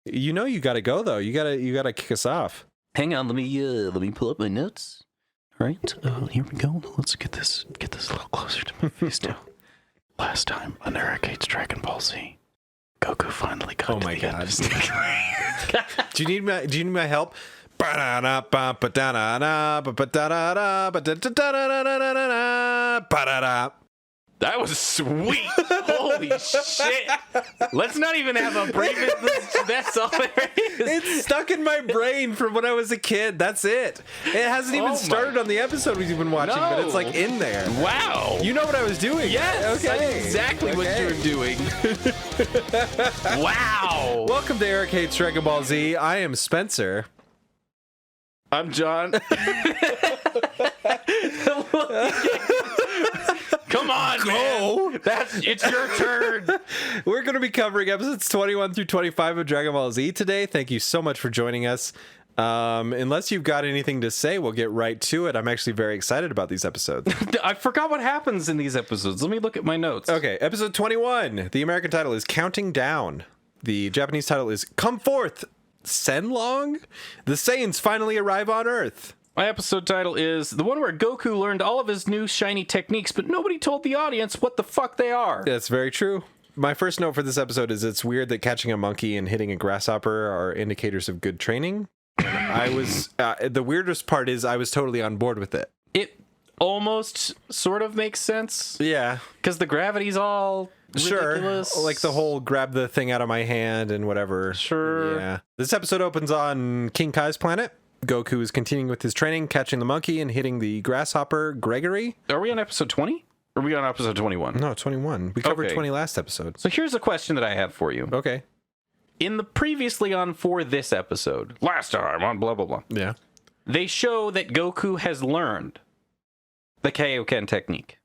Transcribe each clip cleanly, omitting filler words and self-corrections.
You got to go though. You got to kick us off. Hang on, let me pull up my notes. All right, here we go. Let's get this a little closer to my face too. Last time on Eric Hates Dragon Ball Z, Goku finally got to the end of Stick. Do you need my help? That was sweet. Holy shit. Let's not even have a brief. That's all there is. It's stuck in my brain from when I was a kid. That's it. It hasn't even started on the episode we've been watching, but it's like in there. Wow. You know what I was doing. Yes. Okay. That's exactly what you were doing. Wow. Welcome to Eric Hates Dragon Ball Z. I am Spencer. I'm John. Come on, man. It's your turn. We're going to be covering episodes 21 through 25 of Dragon Ball Z today. Thank you so much for joining us. Unless you've got anything to say, we'll get right to it. I'm actually very excited about these episodes. I forgot what happens in these episodes. Let me look at my notes. Okay, episode 21. The American title is Counting Down. The Japanese title is Come Forth, Senlong. The Saiyans finally arrive on Earth. My episode title is the one where Goku learned all of his new shiny techniques, but nobody told the audience what the fuck they are. That's very true. My first note for this episode is it's weird that catching a monkey and hitting a grasshopper are indicators of good training. The weirdest part is I was totally on board with it. It almost sort of makes sense. Yeah. Because the gravity's all ridiculous. Sure. Like the whole grab the thing out of my hand and whatever. Sure. Yeah. This episode opens on King Kai's planet. Goku is continuing with his training, catching the monkey and hitting the grasshopper, Gregory. Are we on episode 20? Or are we on episode 21? No, 21. We covered 20 last episode. So here's a question that I have for you. Okay. In the previously on for this episode, last time on blah, blah, blah. Yeah. They show that Goku has learned the Kaioken technique.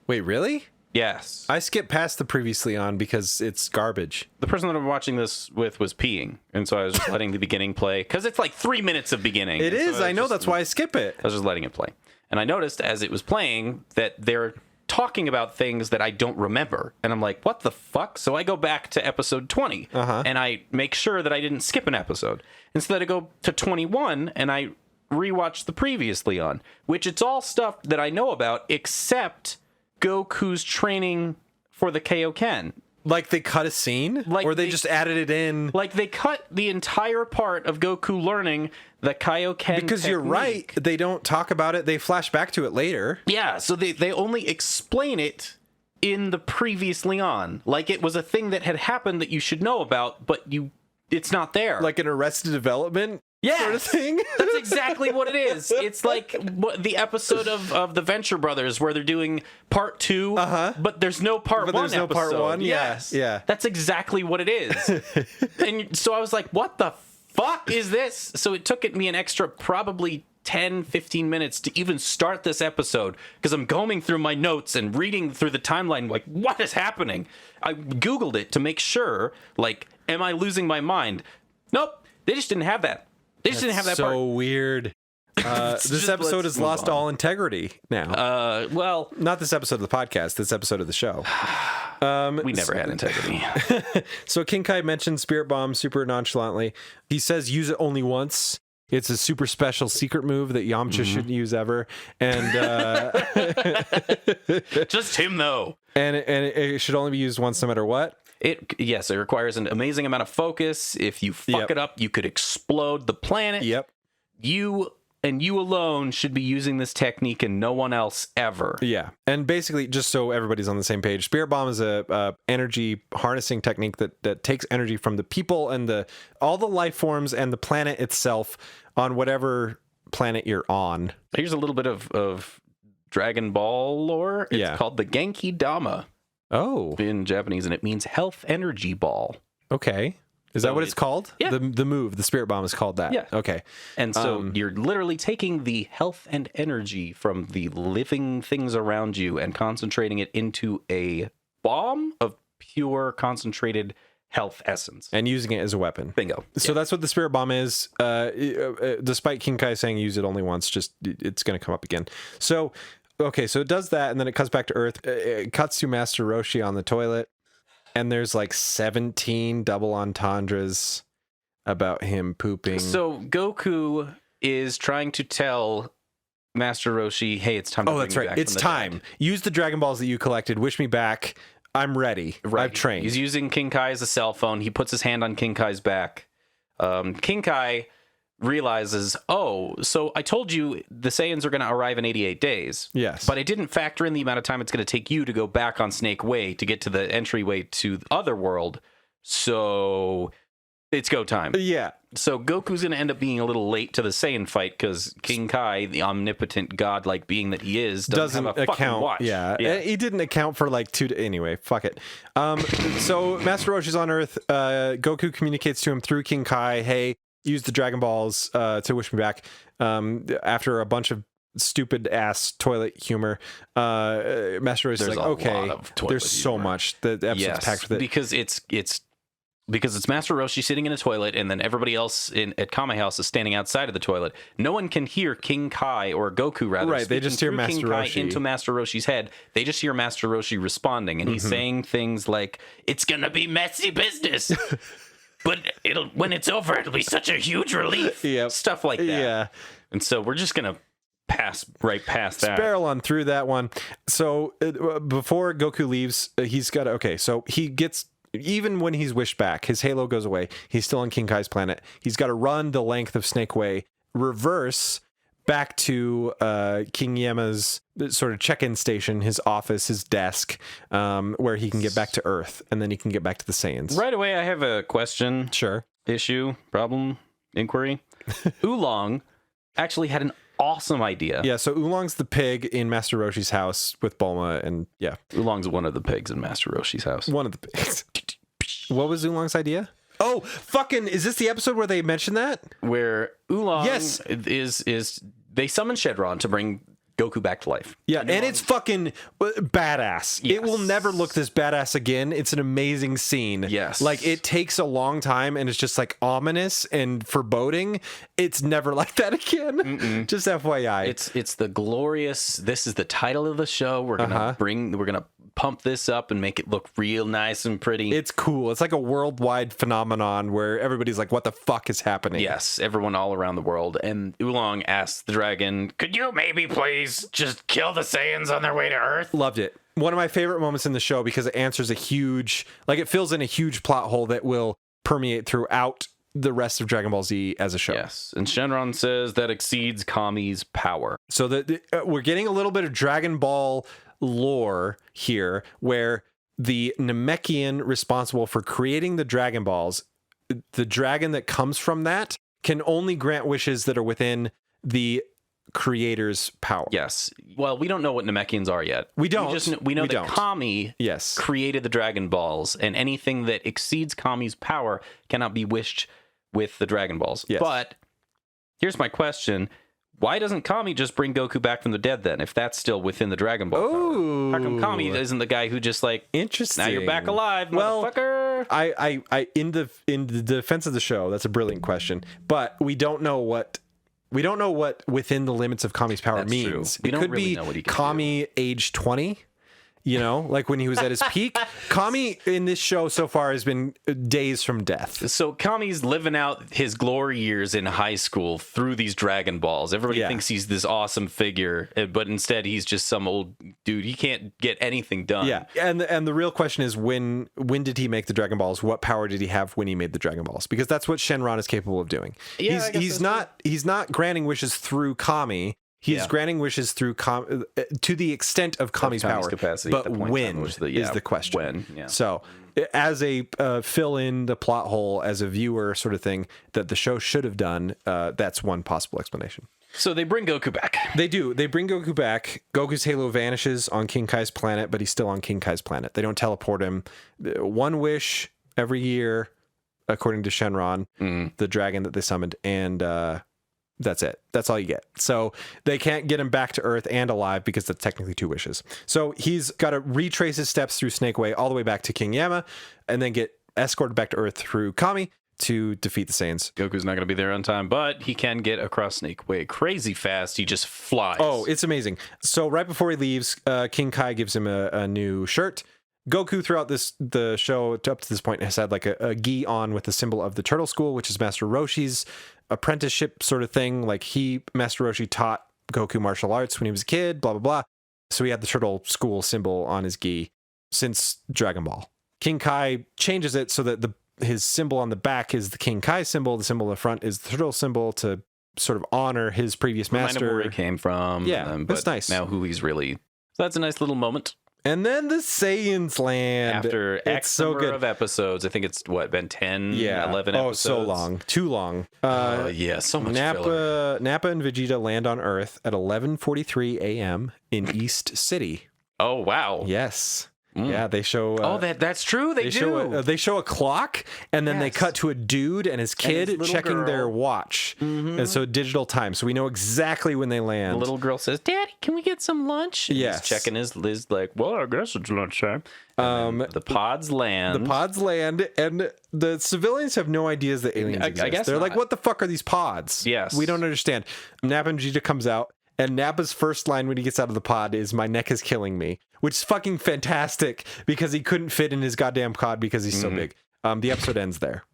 Wait, really? Yes. I skipped past the previously on because it's garbage. The person that I'm watching this with was peeing, and so I was just letting the beginning play, because it's like 3 minutes of beginning. It is. I know. That's why I skip it. I was just letting it play. And I noticed as it was playing that they're talking about things that I don't remember. And I'm like, what the fuck? So I go back to episode 20, and I make sure that I didn't skip an episode. Instead, I go to 21, and I rewatch the previously on, which it's all stuff that I know about, except Goku's training for the Kaioken. Like they cut a scene? Or they just added it in? Like they cut the entire part of Goku learning the Kaioken Because you're right, they don't talk about it, they flash back to it later. Yeah, so they only explain it in the previously on. Like it was a thing that had happened that you should know about, but it's not there. Like an Arrested Development sort of thing? That's exactly what it is. It's like the episode of the Venture Brothers where they're doing part 2, but there's no part 1 there's no episode. part 1? Yes. Yeah. That's exactly what it is. And so I was like, what the fuck is this? So it took me an extra probably 10, 15 minutes to even start this episode because I'm combing through my notes and reading through the timeline like, what is happening? I Googled it to make sure, like, am I losing my mind? Nope, they just didn't have that. They just didn't have that part. So weird. This episode has lost all integrity now. Well, not this episode of the podcast, this episode of the show. We never had integrity. So King Kai mentioned Spirit Bomb super nonchalantly. He says use it only once. It's a super special secret move that Yamcha shouldn't use ever. And just him though. And it should only be used once no matter what. It requires an amazing amount of focus. If you fuck it up, you could explode the planet. Yep. You alone should be using this technique and no one else ever. Yeah. And basically, just so everybody's on the same page, Spirit Bomb is a energy harnessing technique that takes energy from the people and all the life forms and the planet itself on whatever planet you're on. Here's a little bit of Dragon Ball lore. It's called the Genki Dama. Oh. In Japanese, and it means health energy ball. Okay. Is that what it's called? Yeah. The move, the Spirit Bomb is called that. Yeah. Okay. And so you're literally taking the health and energy from the living things around you and concentrating it into a bomb of pure concentrated health essence. And using it as a weapon. Bingo. So that's what the Spirit Bomb is. Despite King Kai saying use it only once, it's going to come up again. So... Okay, so it does that, and then it cuts back to Earth. It cuts to Master Roshi on the toilet. And there's like 17 double entendres about him pooping. So Goku is trying to tell Master Roshi, hey, it's time to bring that's me right. back It's from the time. dead. Use the Dragon Balls that you collected. Wish me back. I'm ready. Right. I've trained. He's using King Kai as a cell phone. He puts his hand on King Kai's back. King Kai realizes, oh, so I told you the Saiyans are going to arrive in 88 days. Yes. But I didn't factor in the amount of time it's going to take you to go back on Snake Way to get to the entryway to the other world. So it's go time. Yeah. So Goku's going to end up being a little late to the Saiyan fight because King Kai, the omnipotent godlike being that he is, doesn't have a fucking account. watch. Yeah. He didn't account for like anyway, fuck it. So Master Roshi's on Earth. Goku communicates to him through King Kai, hey, use the Dragon Balls to wish me back. After a bunch of stupid ass toilet humor, Master Roshi's like, okay, there's so much. The episode's packed with it. Because it's Master Roshi sitting in a toilet, and then everybody else at Kame House is standing outside of the toilet. No one can hear King Kai or Goku, rather. Right, they just hear Master King Kai Roshi into Master Roshi's head. They just hear Master Roshi responding, and he's saying things like, "It's gonna be messy business." But when it's over, it'll be such a huge relief. Yep. Stuff like that. Yeah. And so we're just going to pass right past that. Barrel on through that one. So before Goku leaves, he's got so he gets, even when he's wished back, his halo goes away. He's still on King Kai's planet. He's got to run the length of Snake Way, reverse back to King Yema's sort of check-in station, his office, his desk, where he can get back to Earth, and then he can get back to the Saiyans. Right away, I have a question. Sure. Issue, problem, inquiry. Oolong actually had an awesome idea. Yeah, so Oolong's the pig in Master Roshi's house with Bulma, and yeah. Oolong's one of the pigs in Master Roshi's house. One of the pigs. What was Oolong's idea? Oh, fucking, is this the episode where they mentioned that? Where Oolong Yes. is they summon Shenron to bring Goku back to life. Yeah, and it's fucking badass. Yes. It will never look this badass again. It's an amazing scene. Yes. Like, it takes a long time, and it's just, like, ominous and foreboding. It's never like that again. Just FYI. It's the glorious, this is the title of the show. We're gonna pump this up and make it look real nice and pretty. It's cool. It's like a worldwide phenomenon where everybody's like, what the fuck is happening? Yes, everyone all around the world. And Oolong asks the dragon, could you maybe please just kill the Saiyans on their way to Earth? Loved it. One of my favorite moments in the show because it answers a huge, like, it fills in a huge plot hole that will permeate throughout the rest of Dragon Ball Z as a show. Yes, and Shenron says that exceeds Kami's power. So we're getting a little bit of Dragon Ball lore here, where the Namekian responsible for creating the Dragon Balls, the dragon that comes from that, can only grant wishes that are within the creator's power. Yes. Well, we don't know what Namekians are yet. We don't. We know that Kami created the Dragon Balls, and anything that exceeds Kami's power cannot be wished with the Dragon Balls. Yes. But here's my question. Why doesn't Kami just bring Goku back from the dead then, if that's still within the Dragon Ball power? How come Kami isn't the guy who just like, interesting, now you're back alive, motherfucker? I in the defense of the show, that's a brilliant question, but we don't know what within the limits of Kami's power means. We it don't could really be know what he can Kami age 20. You know, like when he was at his peak. Kami in this show so far has been days from death. So Kami's living out his glory years in high school through these Dragon Balls. Everybody thinks he's this awesome figure, but instead he's just some old dude. He can't get anything done. Yeah, and the real question is when did he make the Dragon Balls? What power did he have when he made the Dragon Balls? Because that's what Shenron is capable of doing. Yeah, he's not granting wishes through Kami. He's granting wishes through to the extent of Kami's power, capacity, but when is the question. When, yeah. So, as a fill in the plot hole as a viewer sort of thing that the show should have done, that's one possible explanation. So they bring Goku back. They do. They bring Goku back. Goku's halo vanishes on King Kai's planet, but he's still on King Kai's planet. They don't teleport him. One wish every year, according to Shenron, the dragon that they summoned, and that's it. That's all you get. So they can't get him back to Earth and alive because that's technically two wishes. So he's got to retrace his steps through Snake Way all the way back to King Yama and then get escorted back to Earth through Kami to defeat the Saiyans. Goku's not going to be there on time, but he can get across Snake Way crazy fast. He just flies. Oh, it's amazing. So right before he leaves, King Kai gives him a new shirt. Goku throughout the show up to this point has had like a gi on with the symbol of the Turtle School, which is Master Roshi's apprenticeship sort of thing. Like Master Roshi taught Goku martial arts when he was a kid, blah, blah, blah. So he had the Turtle School symbol on his gi since Dragon Ball. King Kai changes it so that his symbol on the back is the King Kai symbol. The symbol on the front is the Turtle symbol to sort of honor his previous master. Remind him where he came from. Yeah, that's nice. Now who he's really... So that's a nice little moment. And then the Saiyans land. After X number of episodes. I think it's, been 10, 11 episodes? Oh, so long. Too long. Yeah, so much filler. Nappa and Vegeta land on Earth at 11:43 a.m. in East City. Oh, wow. Yes. Yeah, they show... that's true. They do. They show a clock, and then they cut to a dude and his kid checking their watch. Mm-hmm. And so digital time. So we know exactly when they land. The little girl says, Daddy, can we get some lunch? And yes. He's checking his Liz like, well, I guess it's lunchtime. The pods land. And the civilians have no idea that aliens exist. I guess they're not. like, what the fuck are these pods? Yes. We don't understand. Nappa and Vegeta comes out, and Nappa's first line when he gets out of the pod is, my neck is killing me, which is fucking fantastic because he couldn't fit in his goddamn pod because he's so big. The episode ends there.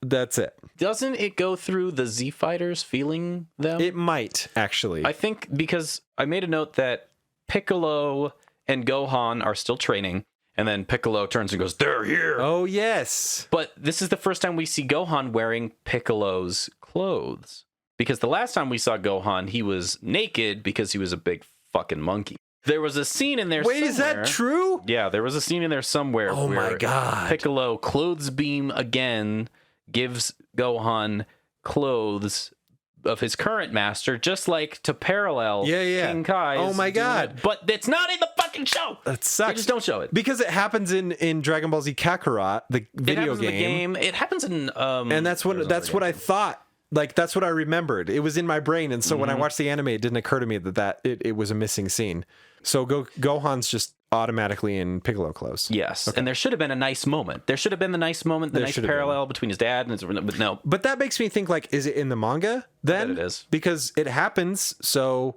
That's it. Doesn't it go through the Z Fighters feeling them? It might, actually. I think because I made a note that Piccolo and Gohan are still training, and then Piccolo turns and goes, they're here. Oh, yes. But this is the first time we see Gohan wearing Piccolo's clothes. Because the last time we saw Gohan, he was naked because he was a big fucking monkey. There was a scene in there somewhere. Wait, is that true? Yeah, there was a scene in there somewhere where my God. Piccolo clothes beam again, gives Gohan clothes of his current master, just like to parallel King Kai. Oh my God. But it's not in the fucking show. That sucks. They just don't show it. Because it happens in Dragon Ball Z Kakarot, the video game. It happens in and that's what I thought. Like, that's what I remembered. It was in my brain. And so when I watched the anime, it didn't occur to me that it was a missing scene. So Gohan's just automatically in Piccolo clothes. Yes. Okay. And there should have been a nice moment. There should have been the nice moment, the nice parallel between his dad and his... But no. But that makes me think, like, is it in the manga then? It is. Because it happens, so...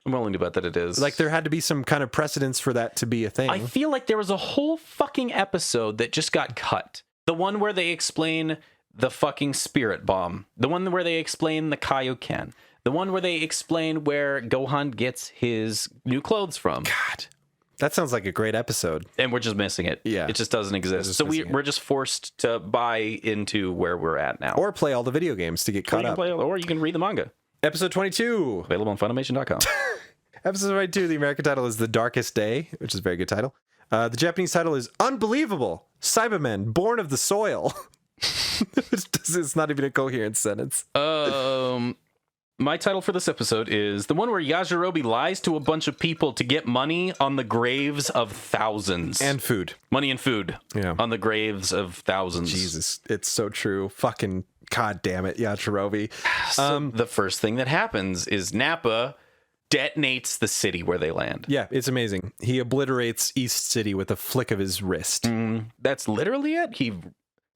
I'm willing to bet that it is. Like, there had to be some kind of precedence for that to be a thing. I feel like there was a whole fucking episode that just got cut. The one where they explain... the fucking spirit bomb. The one where they explain the Kaioken. The one where they explain where Gohan gets his new clothes from. God, that sounds like a great episode. And we're just missing it. Yeah. It just doesn't exist. So we're just forced to buy into where we're at now. Or play all the video games to get caught up. Or you can read the manga. Episode 22. Available on Funimation.com. Episode 22, the American title is The Darkest Day, which is a very good title. The Japanese title is Unbelievable! Cybermen Born of the Soil. It's not even a coherent sentence. My title for this episode is the one where Yajirobe lies to a bunch of people to get money on the graves of thousands. And food. Money and food. Yeah. On the graves of thousands. Jesus, it's so true. Fucking God damn it, Yajirobe. So the first thing that happens is Nappa detonates the city where they land. Yeah, it's amazing. He obliterates East City with a flick of his wrist. That's literally it. He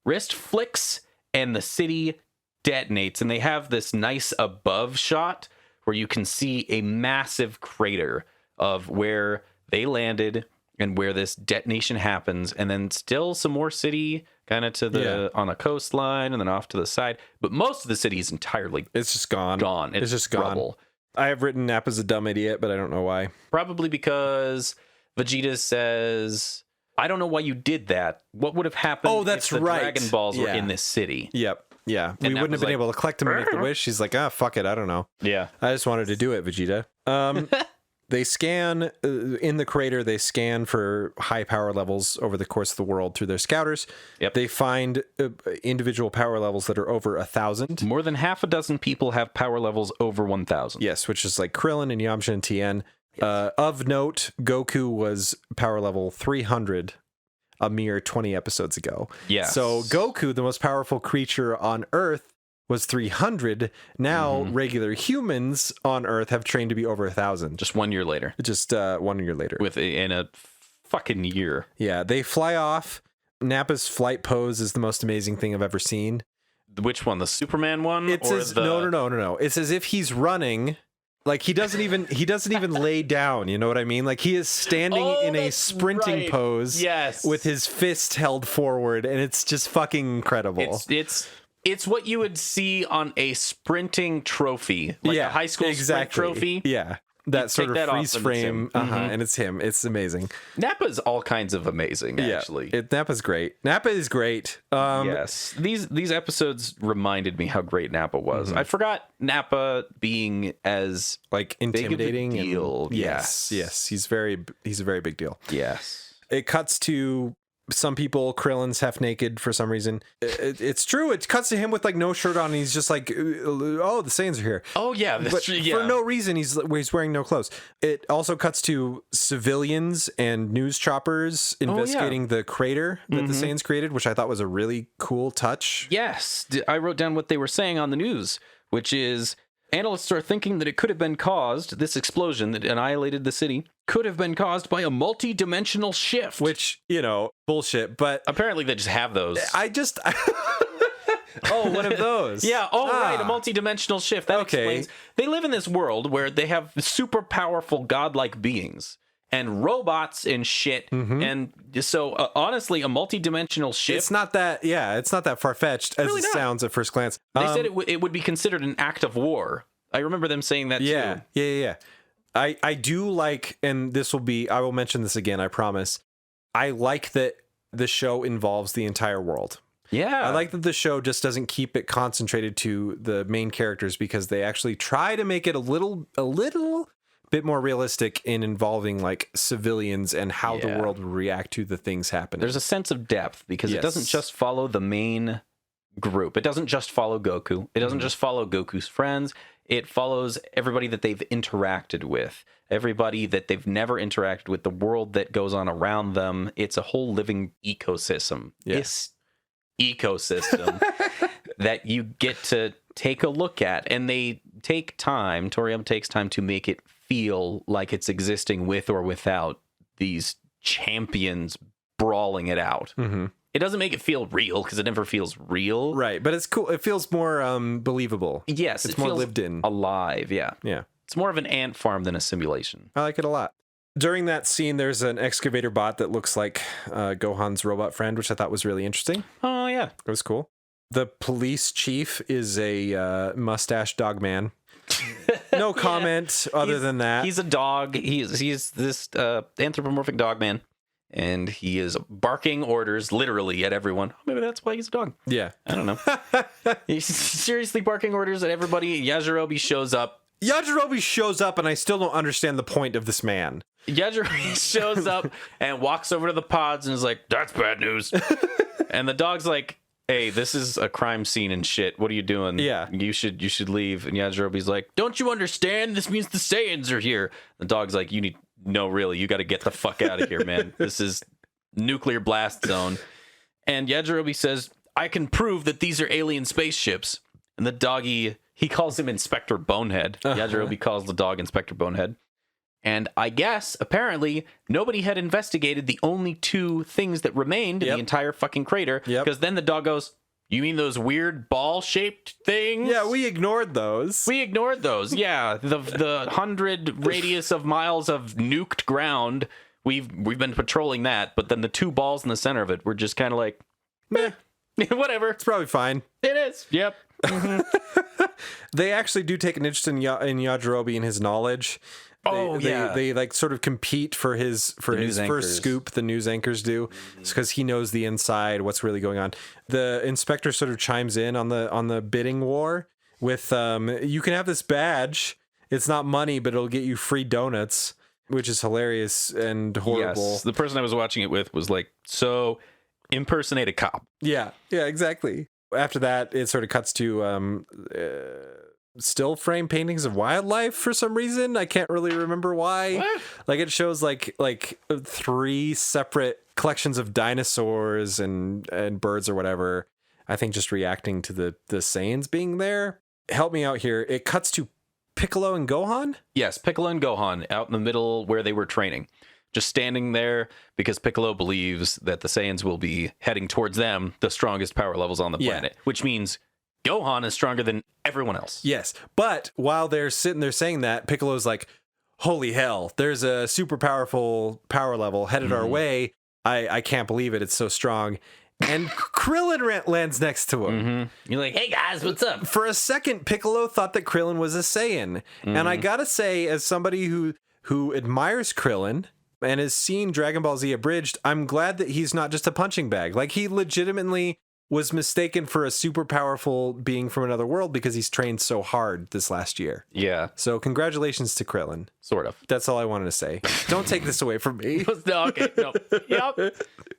wrist flicks and the city detonates, and they have this nice above shot where you can see a massive crater of where they landed and where this detonation happens, and then still some more city kind of to the on a coastline and then off to the side, but most of the city is entirely it's just gone. It's just rubble. Gone. I have written Nappa's a dumb idiot, but I don't know why. Probably because Vegeta says, I don't know why you did that. What would have happened if the Dragon Balls were in this city? Yep. Yeah. We wouldn't have been able to collect them and make the wish. She's like, fuck it. I don't know. Yeah. I just wanted to do it, Vegeta. They scan in the crater. They scan for high power levels over the course of the world through their scouters. Yep. They find individual power levels that are over 1,000. More than half a dozen people have power levels over 1,000. Yes, which is like Krillin and Yamcha and Tien. Of note, Goku was power level 300 a mere 20 episodes ago. Yes. So Goku, the most powerful creature on Earth, was 300. Now regular humans on Earth have trained to be over 1,000. Just 1 year later. Just 1 year later. In a fucking year. Yeah, they fly off. Nappa's flight pose is the most amazing thing I've ever seen. Which one? The Superman one? No. It's as if he's running Like he doesn't even lay down, you know what I mean? Like he is standing in a sprinting pose with his fist held forward, and it's just fucking incredible. It's what you would see on a sprinting trophy, like a high school sprint trophy. Yeah. That sort of freeze frame, and it's him. It's amazing. Nappa's all kinds of amazing, actually. Nappa's great. Nappa is great. Yes, these episodes reminded me how great Nappa was. I forgot Nappa being as like intimidating big of a deal. Yes, he's a very big deal. Yes, it cuts to some people. Krillin's half naked for some reason. It's true. It cuts to him with like no shirt on. And he's just like, oh, the Saiyans are here. Oh yeah, that's true. For no reason. He's wearing no clothes. It also cuts to civilians and news choppers investigating the crater that the Saiyans created, which I thought was a really cool touch. Yes, I wrote down what they were saying on the news, which is analysts are thinking that it could have been caused, this explosion that annihilated the city could have been caused by a multi-dimensional shift. Which, bullshit, but apparently they just have those. Oh, one of those. Yeah. Oh, right. A multi-dimensional shift. That explains. They live in this world where they have super powerful godlike beings and robots and shit. And so, honestly, a multi-dimensional shift. It's not that far-fetched as it sounds at first glance. They said it would be considered an act of war. I remember them saying that too. Yeah. I do like, and I will mention this again, I promise. I like that the show involves the entire world. Yeah. I like that the show just doesn't keep it concentrated to the main characters, because they actually try to make it a little bit more realistic in involving like civilians and how the world would react to the things happening. There's a sense of depth because it doesn't just follow the main group. It doesn't just follow Goku. It doesn't just follow Goku's friends. It follows everybody that they've interacted with, everybody that they've never interacted with, the world that goes on around them. It's a whole living ecosystem. This ecosystem that you get to take a look at, and they take time. Toriyama takes time to make it feel like it's existing with or without these champions brawling it out. It doesn't make it feel real because it never feels real. Right, but it's cool. It feels more believable. Yes, it's more lived in. Alive, yeah. It's more of an ant farm than a simulation. I like it a lot. During that scene, there's an excavator bot that looks like Gohan's robot friend, which I thought was really interesting. Oh, yeah. It was cool. The police chief is a mustache dog man. No comment other than that. He's a dog. He's this anthropomorphic dog man. And he is barking orders literally at everyone. Maybe that's why he's a dog. Yeah. I don't know. He's seriously barking orders at everybody. Yajirobe shows up. And I still don't understand the point of this man. Yajirobe shows up and walks over to the pods and is like, that's bad news. And the dog's like, hey, this is a crime scene and shit. What are you doing? Yeah. You should leave. And Yajirobe's like, don't you understand? This means the Saiyans are here. The dog's like, no, really, you got to get the fuck out of here, man. This is nuclear blast zone. And Yajirobe says, I can prove that these are alien spaceships. And the doggy, he calls him Inspector Bonehead. Yajirobe calls the dog Inspector Bonehead. And I guess, apparently, nobody had investigated the only two things that remained in the entire fucking crater. Because then the dog goes, you mean those weird ball-shaped things? Yeah, we ignored those. Yeah. The 100 radius of miles of nuked ground, we've been patrolling that, but then the two balls in the center of it were just kind of like, meh, whatever. It's probably fine. It is. Yep. They actually do take an interest in Yajirobe and his knowledge. They like sort of compete for his first scoop. The news anchors do. It's because he knows the inside, what's really going on. The inspector sort of chimes in on the bidding war with you can have this badge. It's not money, but it'll get you free donuts, which is hilarious and horrible. Yes, the person I was watching it with was like, so impersonate a cop. Yeah, exactly. After that, it sort of cuts to still frame paintings of wildlife for some reason. I can't really remember why. What? Like it shows like 3 separate collections of dinosaurs and birds or whatever. I think just reacting to the Saiyans being there. Help me out here. It cuts to Piccolo and Gohan? Yes, Piccolo and Gohan out in the middle where they were training. Just standing there because Piccolo believes that the Saiyans will be heading towards them, the strongest power levels on the planet, which means Gohan is stronger than everyone else. Yes. But while they're sitting there saying that, Piccolo's like, holy hell, there's a super powerful power level headed our way. I can't believe it. It's so strong. And Krillin lands next to him. You're like, hey guys, what's up? For a second, Piccolo thought that Krillin was a Saiyan. And I gotta say, as somebody who admires Krillin and has seen Dragon Ball Z Abridged, I'm glad that he's not just a punching bag. Like, he legitimately was mistaken for a super powerful being from another world because he's trained so hard this last year. Yeah. So congratulations to Krillin. Sort of. That's all I wanted to say. Don't take this away from me. No, okay, no. Yep.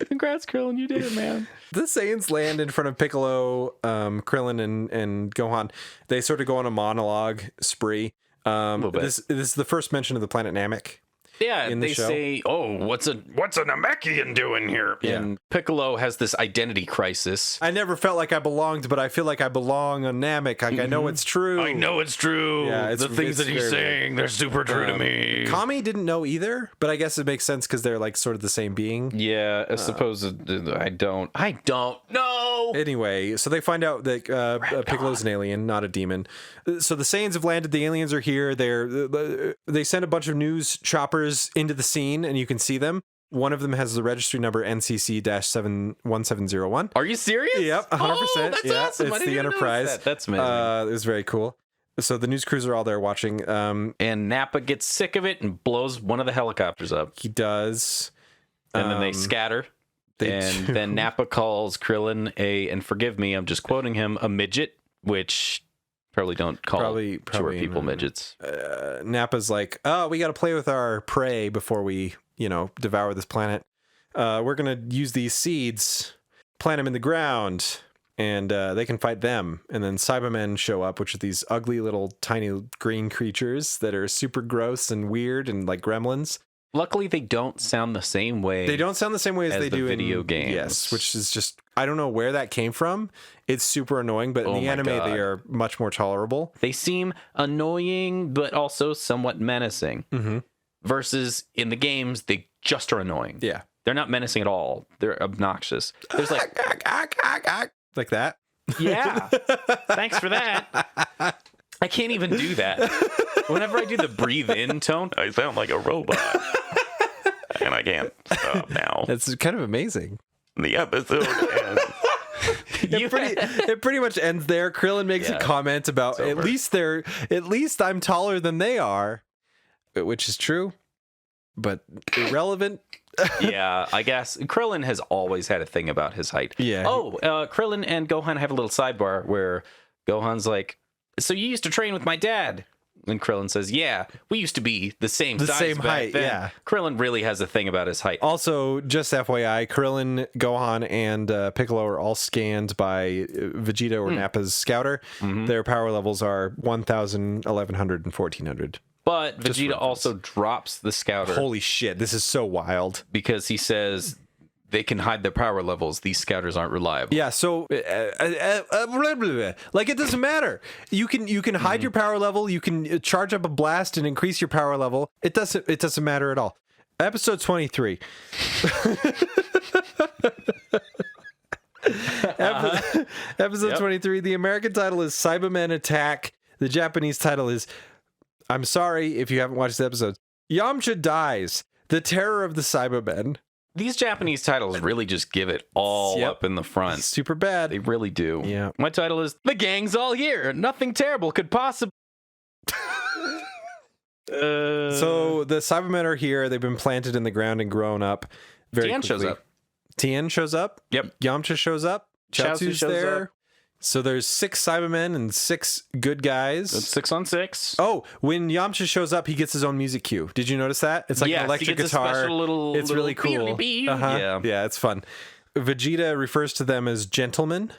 Congrats, Krillin. You did it, man. The Saiyans land in front of Piccolo, Krillin, and Gohan. They sort of go on a monologue spree. This is the first mention of the planet Namek. Yeah, they say, "Oh, what's a Namekian doing here?" Yeah. And Piccolo has this identity crisis. I never felt like I belonged, but I feel like I belong on Namek. Like, I know it's true. I know it's true. Yeah, the things that he's saying, they're super true to me. Kami didn't know either, but I guess it makes sense because they're like sort of the same being. Yeah, I suppose I don't know. Anyway, so they find out that Piccolo's an alien, not a demon. So the Saiyans have landed. The aliens are here. They send a bunch of news choppers into the scene, and you can see them. One of them has the registry number NCC-1701. Are you serious? Yep, 100%. Oh, that's awesome. It's the Enterprise. That's amazing. It was very cool. So the news crews are all there watching. And Nappa gets sick of it and blows one of the helicopters up. He does. And then they scatter. Then Nappa calls Krillin and forgive me, I'm just quoting him, a midget, which probably don't call short people midgets. Nappa's like, oh, we got to play with our prey before we, devour this planet. We're going to use these seeds, plant them in the ground, and they can fight them. And then Cybermen show up, which are these ugly little tiny green creatures that are super gross and weird and like gremlins. Luckily, they don't sound the same way. They don't sound the same way as they do in video games. Yes, which is just, I don't know where that came from. It's super annoying, but in the anime, they are much more tolerable. They seem annoying, but also somewhat menacing. Versus in the games, they just are annoying. Yeah. They're not menacing at all. They're obnoxious. There's like... like that? Yeah. Thanks for that. I can't even do that. Whenever I do the breathe in tone, I sound like a robot. And I can't stop now. That's kind of amazing. The episode ends. It pretty much ends there. Krillin makes a comment about at least I'm taller than they are, which is true, but irrelevant. Yeah, I guess Krillin has always had a thing about his height. Yeah. Krillin and Gohan have a little sidebar where Gohan's like, so you used to train with my dad? And Krillin says, yeah, we used to be the same height, then. yeah. Krillin really has a thing about his height. Also, just FYI, Krillin, Gohan, and Piccolo are all scanned by Vegeta or Nappa's scouter. Their power levels are 1,000, 1,100, and 1,400. But Vegeta also drops the scouter. Holy shit, this is so wild. Because he says they can hide their power levels. These scouters aren't reliable. Yeah, so like it doesn't matter. You can hide your power level. You can charge up a blast and increase your power level. It doesn't matter at all. Episode 23. Episode 23. The American title is Cybermen Attack. The Japanese title is, I'm sorry if you haven't watched the episodes, Yamcha Dies, the Terror of the Cybermen. These Japanese titles really just give it all up in the front. Super bad. They really do. Yeah. My title is The Gang's All Here. Nothing terrible could possibly... So the Cybermen are here. They've been planted in the ground and grown up very quickly. shows up. Tien shows up. Yep. Yamcha shows up. Chaozu's shows there. up. So there's 6 Cybermen and 6 good guys. It's 6 on 6. Oh, when Yamcha shows up, he gets his own music cue. Did you notice that? It's like an electric guitar. It's really cool. Yeah, it's fun. Vegeta refers to them as gentlemen,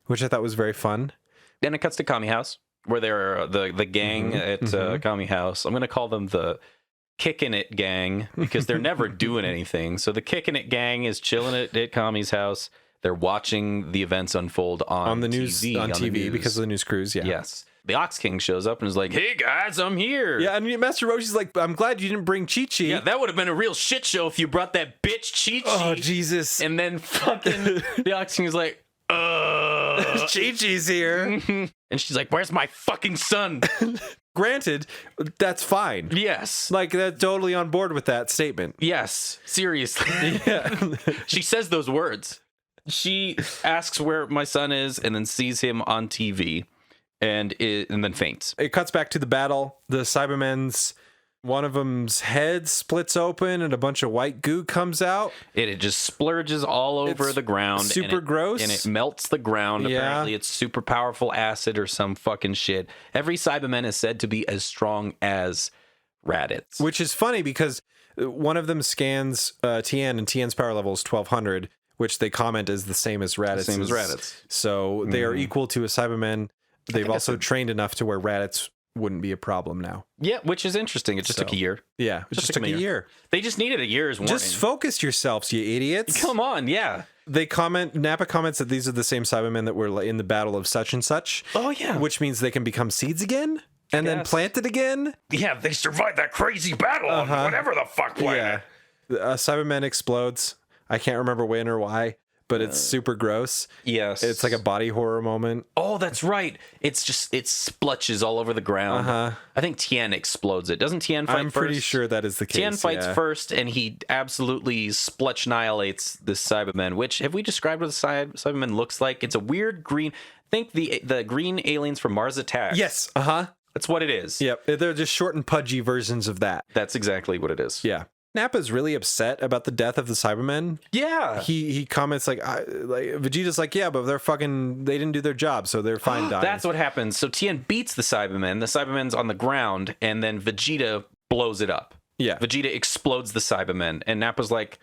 which I thought was very fun. Then it cuts to Kami House, where they're the gang at Kami House. I'm going to call them the Kickin' It Gang because they're never doing anything. So the Kickin' It Gang is chilling at Kami's house. They're watching the events unfold on the news, TV, on TV because of the news crews. Yeah. Yes. The Ox King shows up and is like, "Hey guys, I'm here." Yeah, and Master Roshi's like, "I'm glad you didn't bring Chi-Chi." Yeah, that would have been a real shit show if you brought that bitch Chi-Chi. Oh Jesus! And then fucking the Ox King is like, Chi-Chi's here. And she's like, where's my fucking son? Granted, that's fine. Yes. Like, that's totally on board with that statement. Yes. Seriously. Yeah. She says those words. She asks where my son is and then sees him on TV and then faints. It cuts back to the battle. The Cybermen's, one of them's head splits open and a bunch of white goo comes out. It just splurges all over It's the ground. super gross. And it melts the ground. Yeah. Apparently it's super powerful acid or some fucking shit. Every Cyberman is said to be as strong as Raditz. Which is funny because one of them scans Tien, and Tien's power level is 1200, which they comment is the same as Raditz's. Same as Raditz. So they are equal to a Cyberman. They've also that's trained enough to where Raditz wouldn't be a problem now. Yeah, which is interesting. It just took a year. Yeah, it just took a year. They just needed a year's warning. Just focus yourselves, you idiots. Come on, yeah. They comment, Nappa comments that these are the same Cybermen that were in the battle of such and such. Oh, yeah. Which means they can become seeds again and then Yes. plant it again. Yeah, they survived that crazy battle on whatever the fuck planet. Yeah. Cyberman explodes. I can't remember when or why, but it's super gross. Yes. It's like a body horror moment. Oh, that's right. It's just, it splutches all over the ground. I think Tien explodes it. Doesn't Tien fight I'm first? pretty sure that is the case. Tien fights yeah. first, and he absolutely splutch annihilates this Cyberman, which, have we described what the Cyberman looks like? It's a weird green, think the green aliens from Mars Attacks. Yes. That's what it is. Yep. They're just short and pudgy versions of that. That's exactly what it is. Yeah. Nappa's really upset about the death of the Cybermen. Yeah. He comments like Vegeta's like, yeah, but they didn't do their job, so they're fine dying. That's what happens. So Tien beats the Cybermen. The Cybermen's on the ground, and then Vegeta blows it up. Yeah. Vegeta explodes the Cybermen, and Nappa's like,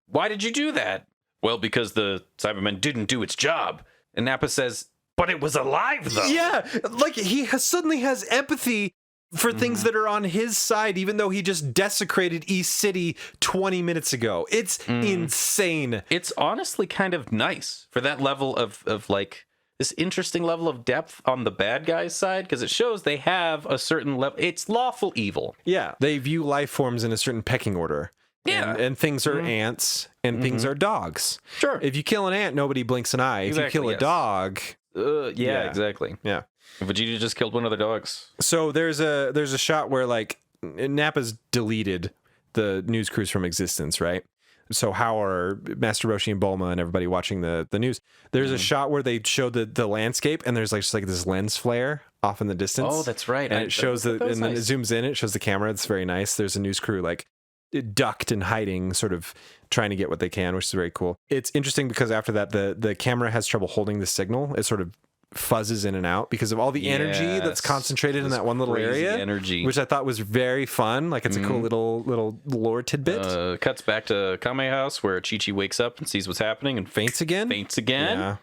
why did you do that? Well, because the Cybermen didn't do its job. And Nappa says, but it was alive, though. Yeah, like suddenly has empathy for things that are on his side, even though he just desecrated East City 20 minutes ago. It's insane. It's honestly kind of nice for that level of like this interesting level of depth on the bad guy's side, because it shows they have a certain level. It's lawful evil. Yeah, they view life forms in a certain pecking order. Yeah. And things are ants and things are dogs. Sure. If you kill an ant, nobody blinks an eye. Exactly, if you kill a yes. dog, Yeah, exactly. yeah. Vegeta just killed one of the dogs. So there's a shot where like Nappa's deleted the news crews from existence, right? So how are Master Roshi and Bulma and everybody watching the news? There's a shot where they show the landscape, and there's like just like this lens flare off in the distance. Oh, that's right. And it shows that was and then it nice. zooms in. It shows the camera. It's very nice. There's a news crew like ducked and hiding, sort of trying to get what they can, which is very cool. It's interesting because after that, the camera has trouble holding the signal. It sort of fuzzes in and out because of all the energy that's concentrated in This that one little crazy area, energy. which I thought was very fun. Like it's a cool little lore tidbit. Cuts back to Kame House where Chi-Chi wakes up and sees what's happening and Faints again.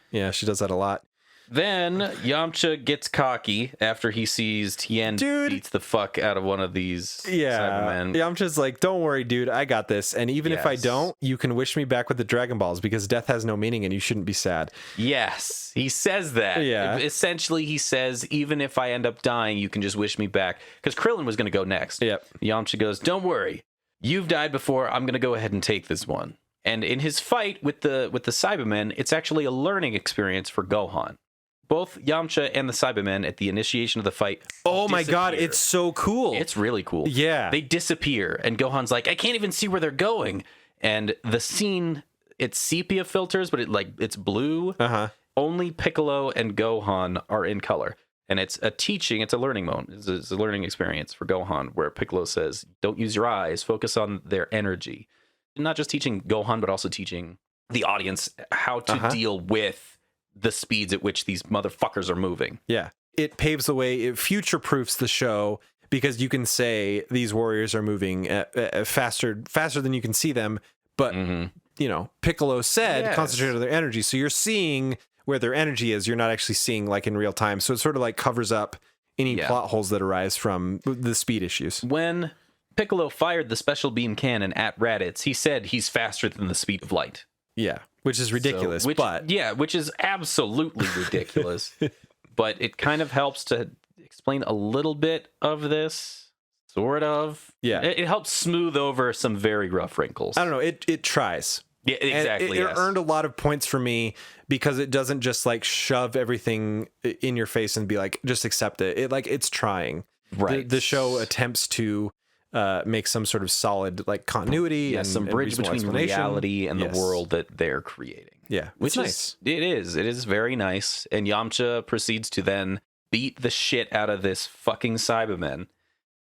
Yeah, she does that a lot. Then Yamcha gets cocky after he sees Tien Dude. beats the fuck out of one of these Cybermen. Yeah, I'm just like, don't worry, dude, I got this. And even if I Yes. don't, you can wish me back with the Dragon Balls because death has no meaning and you shouldn't be sad. Yes, he says that. Yeah. Essentially, he says, even if I end up dying, you can just wish me back. Because Krillin was going to go next. Yep. Yamcha goes, don't worry. You've died before. I'm going to go ahead and take this one. And in his fight with the Cybermen, it's actually a learning experience for Gohan. Both Yamcha and the Cybermen at the initiation of the fight. Oh my god, disappear. it's so cool. It's really cool. Yeah. They disappear, and Gohan's like, I can't even see where they're going. And the scene, it's sepia filters, but it's blue. Uh-huh. Only Piccolo and Gohan are in color. And it's a learning moment. It's a learning experience for Gohan, where Piccolo says, don't use your eyes, focus on their energy. Not just teaching Gohan, but also teaching the audience how to deal with the speeds at which these motherfuckers are moving. Yeah. It paves the way, it future-proofs the show because you can say these warriors are moving faster than you can see them, but, Piccolo said concentrate on their energy, so you're seeing where their energy is, you're not actually seeing like in real time, so it sort of like covers up any plot holes that arise from the speed issues. When Piccolo fired the special beam cannon at Raditz, he said he's faster than the speed of light. Yeah, which is ridiculous, which is absolutely ridiculous. But it kind of helps to explain a little bit of this, sort of. Yeah. It helps smooth over some very rough wrinkles. I don't know, it tries. Yeah, exactly. It earned a lot of points for me because it doesn't just like shove everything in your face and be like, just accept it. It's trying. Right. The show attempts to make some sort of solid like continuity and some bridge between reality and the world that they're creating. Yeah, which is it is very nice. And Yamcha proceeds to then beat the shit out of this fucking Cyberman.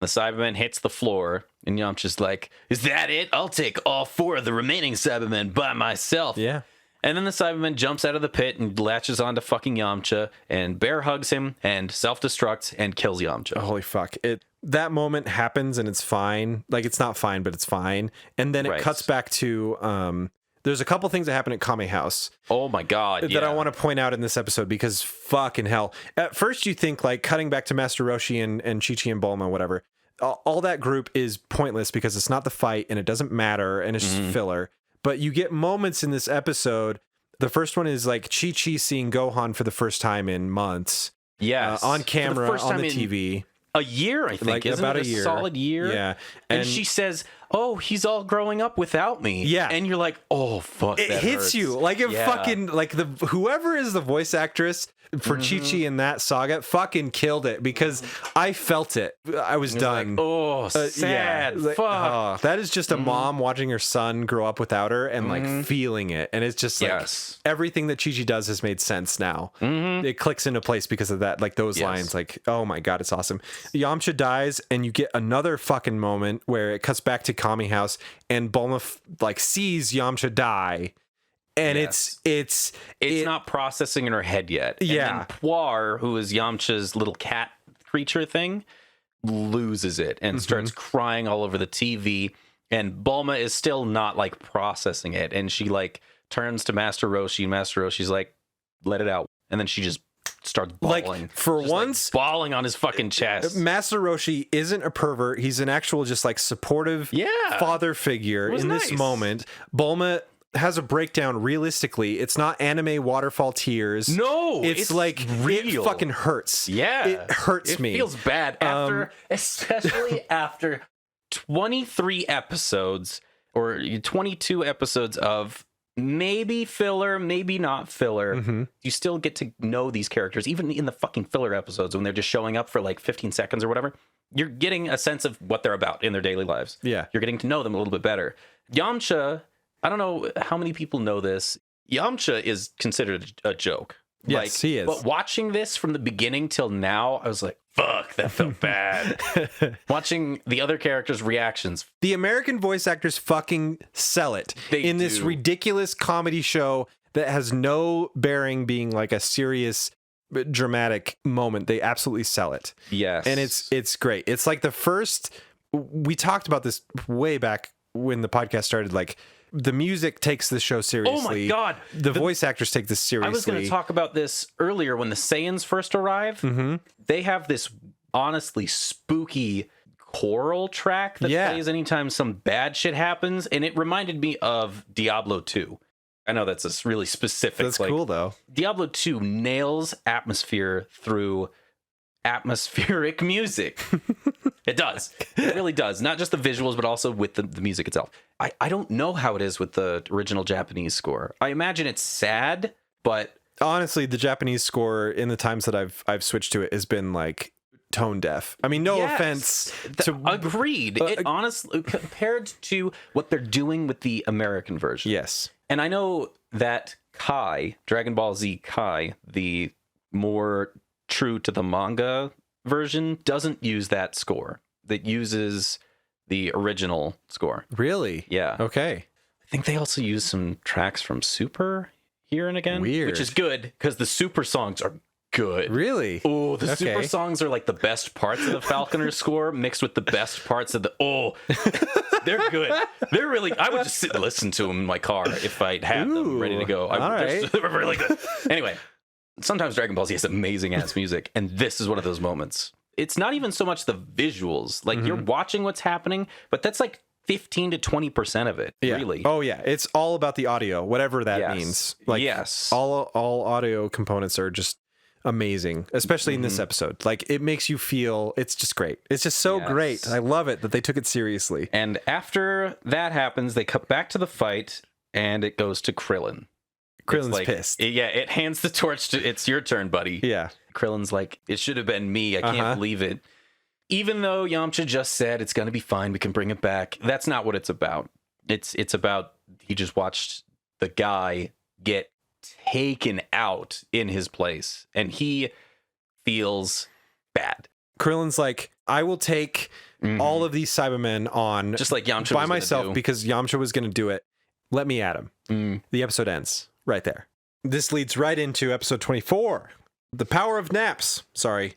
The Cyberman hits the floor, and Yamcha's like, "Is that it? I'll take all 4 of the remaining Cybermen by myself." Yeah. And then the Cyberman jumps out of the pit and latches onto fucking Yamcha, and Bear hugs him and self-destructs and kills Yamcha. Holy fuck. That moment happens and it's fine. Like, it's not fine, but it's fine. And then it cuts back to there's a couple things that happen at Kame House. Oh my god. That I want to point out in this episode because fucking hell. At first you think like cutting back to Master Roshi and Chi-Chi and Bulma, whatever. All that group is pointless because it's not the fight and it doesn't matter and it's just filler. But you get moments in this episode. The first one is like Chi-Chi seeing Gohan for the first time in months. Yes. On camera, on the TV. A year, I think. Like, isn't about it a year. Solid year? Yeah. And she says, "Oh, he's all growing up without me." Yeah. And you're like, "Oh, fuck, it that hits hurts." you. Like, it fucking, like, whoever is the voice actress for Chi-Chi in that saga fucking killed it because I felt it. I was done. Like, oh, sad. Like, fuck. That is just a mom watching her son grow up without her and like feeling it. And it's just like everything that Chi-Chi does has made sense now. It clicks into place because of that. Like those lines, like, oh my God, it's awesome. Yamcha dies and you get another fucking moment where it cuts back to Kami House and Bulma like sees Yamcha die. And it's not processing in her head yet. Yeah. And then Puar, who is Yamcha's little cat creature thing, loses it and starts crying all over the TV. And Bulma is still not like processing it. And she like turns to Master Roshi, and Master Roshi's like, "Let it out." And then she just starts bawling. Like, for just once, like bawling on his fucking chest. Master Roshi isn't a pervert. He's an actual just like supportive father figure in this moment. Bulma has a breakdown. Realistically, it's not anime waterfall tears. No, it's like real. It fucking hurts. Yeah, it hurts me. It feels bad after, especially after 23 episodes or 22 episodes of maybe filler, maybe not filler. You still get to know these characters, even in the fucking filler episodes when they're just showing up for like 15 seconds or whatever. You're getting a sense of what they're about in their daily lives. Yeah, you're getting to know them a little bit better. Yamcha, I don't know how many people know this. Yamcha is considered a joke. Yes, he is. But watching this from the beginning till now, I was like, fuck, that felt bad. Watching the other characters' reactions. The American voice actors fucking sell it in this ridiculous comedy show that has no bearing being like a serious dramatic moment. They absolutely sell it. Yes. And it's great. It's like the first, we talked about this way back when the podcast started, like, the music takes the show seriously. Oh my God. The voice actors take this seriously. I was going to talk about this earlier when the Saiyans first arrive. They have this honestly spooky choral track that plays anytime some bad shit happens. And it reminded me of Diablo 2. I know that's a really specific. That's like, cool though. Diablo 2 nails atmosphere through atmospheric music. It does. It really does. Not just the visuals, but also with the music itself. I don't know how it is with the original Japanese score. I imagine it's sad, but honestly, the Japanese score in the times that I've switched to it has been like tone deaf. I mean, no offense to agreed. It honestly, compared to what they're doing with the American version. Yes. And I know that Kai, Dragon Ball Z Kai, the more true to the manga version, doesn't use that score. That uses the original score. Really? Yeah. Okay. I think they also use some tracks from Super here and again. Weird. Which is good because the Super songs are good. Really? Oh, the Super songs are like the best parts of the Falconer score mixed with the best parts of the they're good. They're really, I would just sit and listen to them in my car if I had them ready to go. They were really good. Anyway, sometimes Dragon Ball Z has amazing ass music, and this is one of those moments. It's not even so much the visuals. Like, you're watching what's happening, but that's like 15 to 20% of it, really. Oh, yeah. It's all about the audio, whatever that means. Like, all audio components are just amazing, especially in this episode. Like, it makes you feel, it's just great. It's just so great. I love it that they took it seriously. And after that happens, they cut back to the fight, and it goes to Krillin. Krillin's pissed. It hands the torch to, it's your turn, buddy. Yeah. Krillin's like, it should have been me. I can't believe it. Even though Yamcha just said it's going to be fine, we can bring it back. That's not what it's about. It's about, he just watched the guy get taken out in his place, and he feels bad. Krillin's like, I will take all of these Cybermen on just like Yamcha by was myself because Yamcha was going to do it. Let me at him. The episode ends right there. This leads right into episode 24, The Power of Naps. Sorry.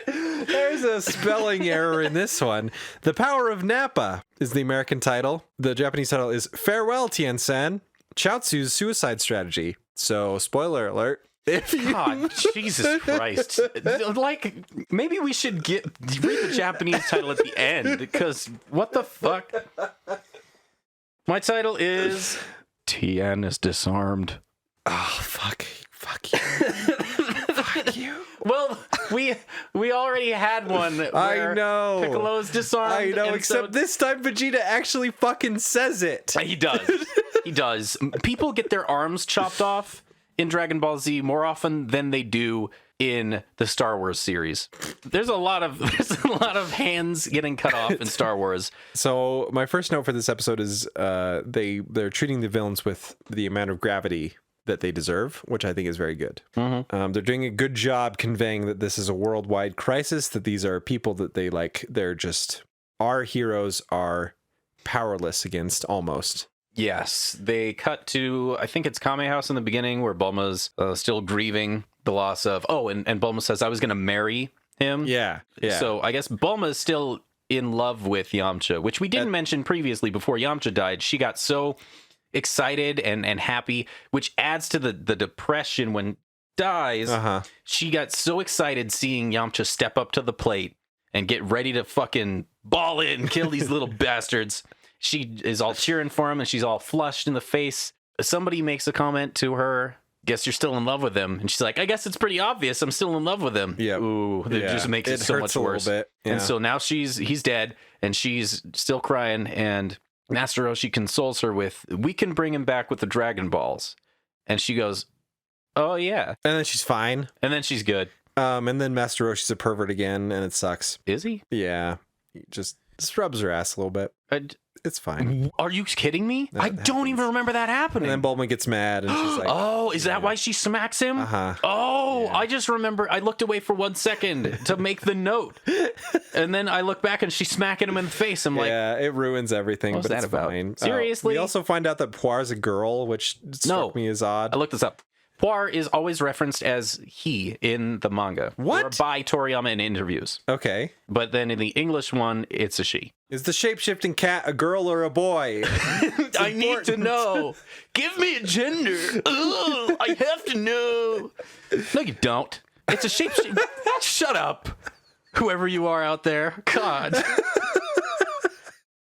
There's a spelling error in this one. The Power of Nappa is the American title. The Japanese title is Farewell, Tien-san, Chaozu's Suicide Strategy. So, spoiler alert. God, Jesus Christ. Like, maybe we should read the Japanese title at the end, because what the fuck? My title is Tien is Disarmed. Oh, fuck you. Fuck you. Well, we already had one where I know. Piccolo's disarmed. I know, except this time Vegeta actually fucking says it. He does. He does. People get their arms chopped off in Dragon Ball Z more often than they do in the Star Wars series. There's a lot of hands getting cut off in Star Wars. So my first note for this episode is they're treating the villains with the amount of gravity that they deserve, which I think is very good. They're doing a good job conveying that this is a worldwide crisis, that these are people that they like. They're just, our heroes are powerless against almost. Yes, they cut to, I think it's Kame House in the beginning, where Bulma's still grieving the loss of, and Bulma says, I was going to marry him. Yeah. So I guess Bulma is still in love with Yamcha, which we didn't mention previously. Before Yamcha died, she got so excited and happy, which adds to the depression when dies. She got so excited seeing Yamcha step up to the plate and get ready to fucking ball it and kill these little bastards. She is all cheering for him, and she's all flushed in the face. Somebody makes a comment to her, guess you're still in love with him. And she's like, I guess it's pretty obvious I'm still in love with him. Yeah. Ooh, that just makes it so much worse. A little bit. Yeah. And so now he's dead, and she's still crying, and Master Roshi consoles her with, we can bring him back with the Dragon Balls. And she goes, oh yeah. And then she's fine. And then she's good. And then Master Roshi's a pervert again, and it sucks. Is he? Yeah. He just rubs her ass a little bit. It's fine. Are you kidding me? I don't even remember that happening. And then Bulma gets mad, and she's like, oh, is that why she smacks him? Oh, yeah. I just remember I looked away for 1 second to make the note. And then I look back and she's smacking him in the face. I'm like, yeah, it ruins everything, but it's fine. Seriously? We also find out that Poir's a girl, which struck me as odd. I looked this up. Poir is always referenced as he in the manga. What? Or by Toriyama in interviews. Okay. But then in the English one, it's a she. Is the shape-shifting cat a girl or a boy? I need to know. Give me a gender. Ugh, I have to know. No, you don't. It's a shape. Shut up. Whoever you are out there. God.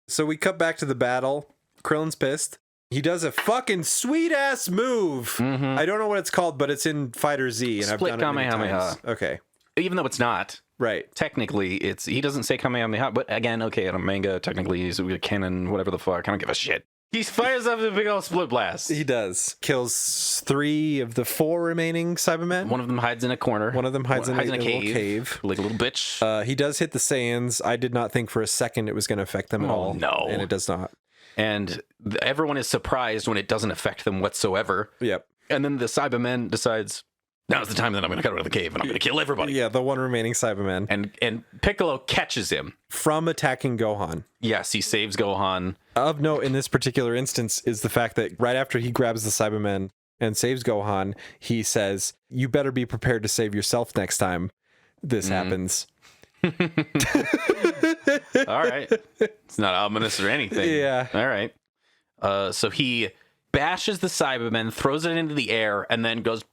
So we cut back to the battle. Krillin's pissed. He does a fucking sweet-ass move. I don't know what it's called, but it's in Fighter Z, and Split I've done it many times. Okay. Even though it's not. Right. Technically, he doesn't say Kamehameha, but again, okay, in a manga, technically, he's a canon, whatever the fuck. I don't give a shit. He fires up a big old split blast. He does. Kills 3 of the 4 remaining Cybermen. One of them hides in a corner. One of them hides in a little cave. Like a little bitch. He does hit the Saiyans. I did not think for a second it was going to affect them at all. No. And it does not. And everyone is surprised when it doesn't affect them whatsoever. Yep. And then the Cyberman decides, now's the time that I'm going to cut out of the cave and I'm going to kill everybody. Yeah, the one remaining Cyberman. And Piccolo catches him. From attacking Gohan. Yes, he saves Gohan. Of note in this particular instance is the fact that right after he grabs the Cybermen and saves Gohan, he says, you better be prepared to save yourself next time this happens. All right. It's not ominous or anything. Yeah. All right. So he bashes the Cyberman, throws it into the air, and then goes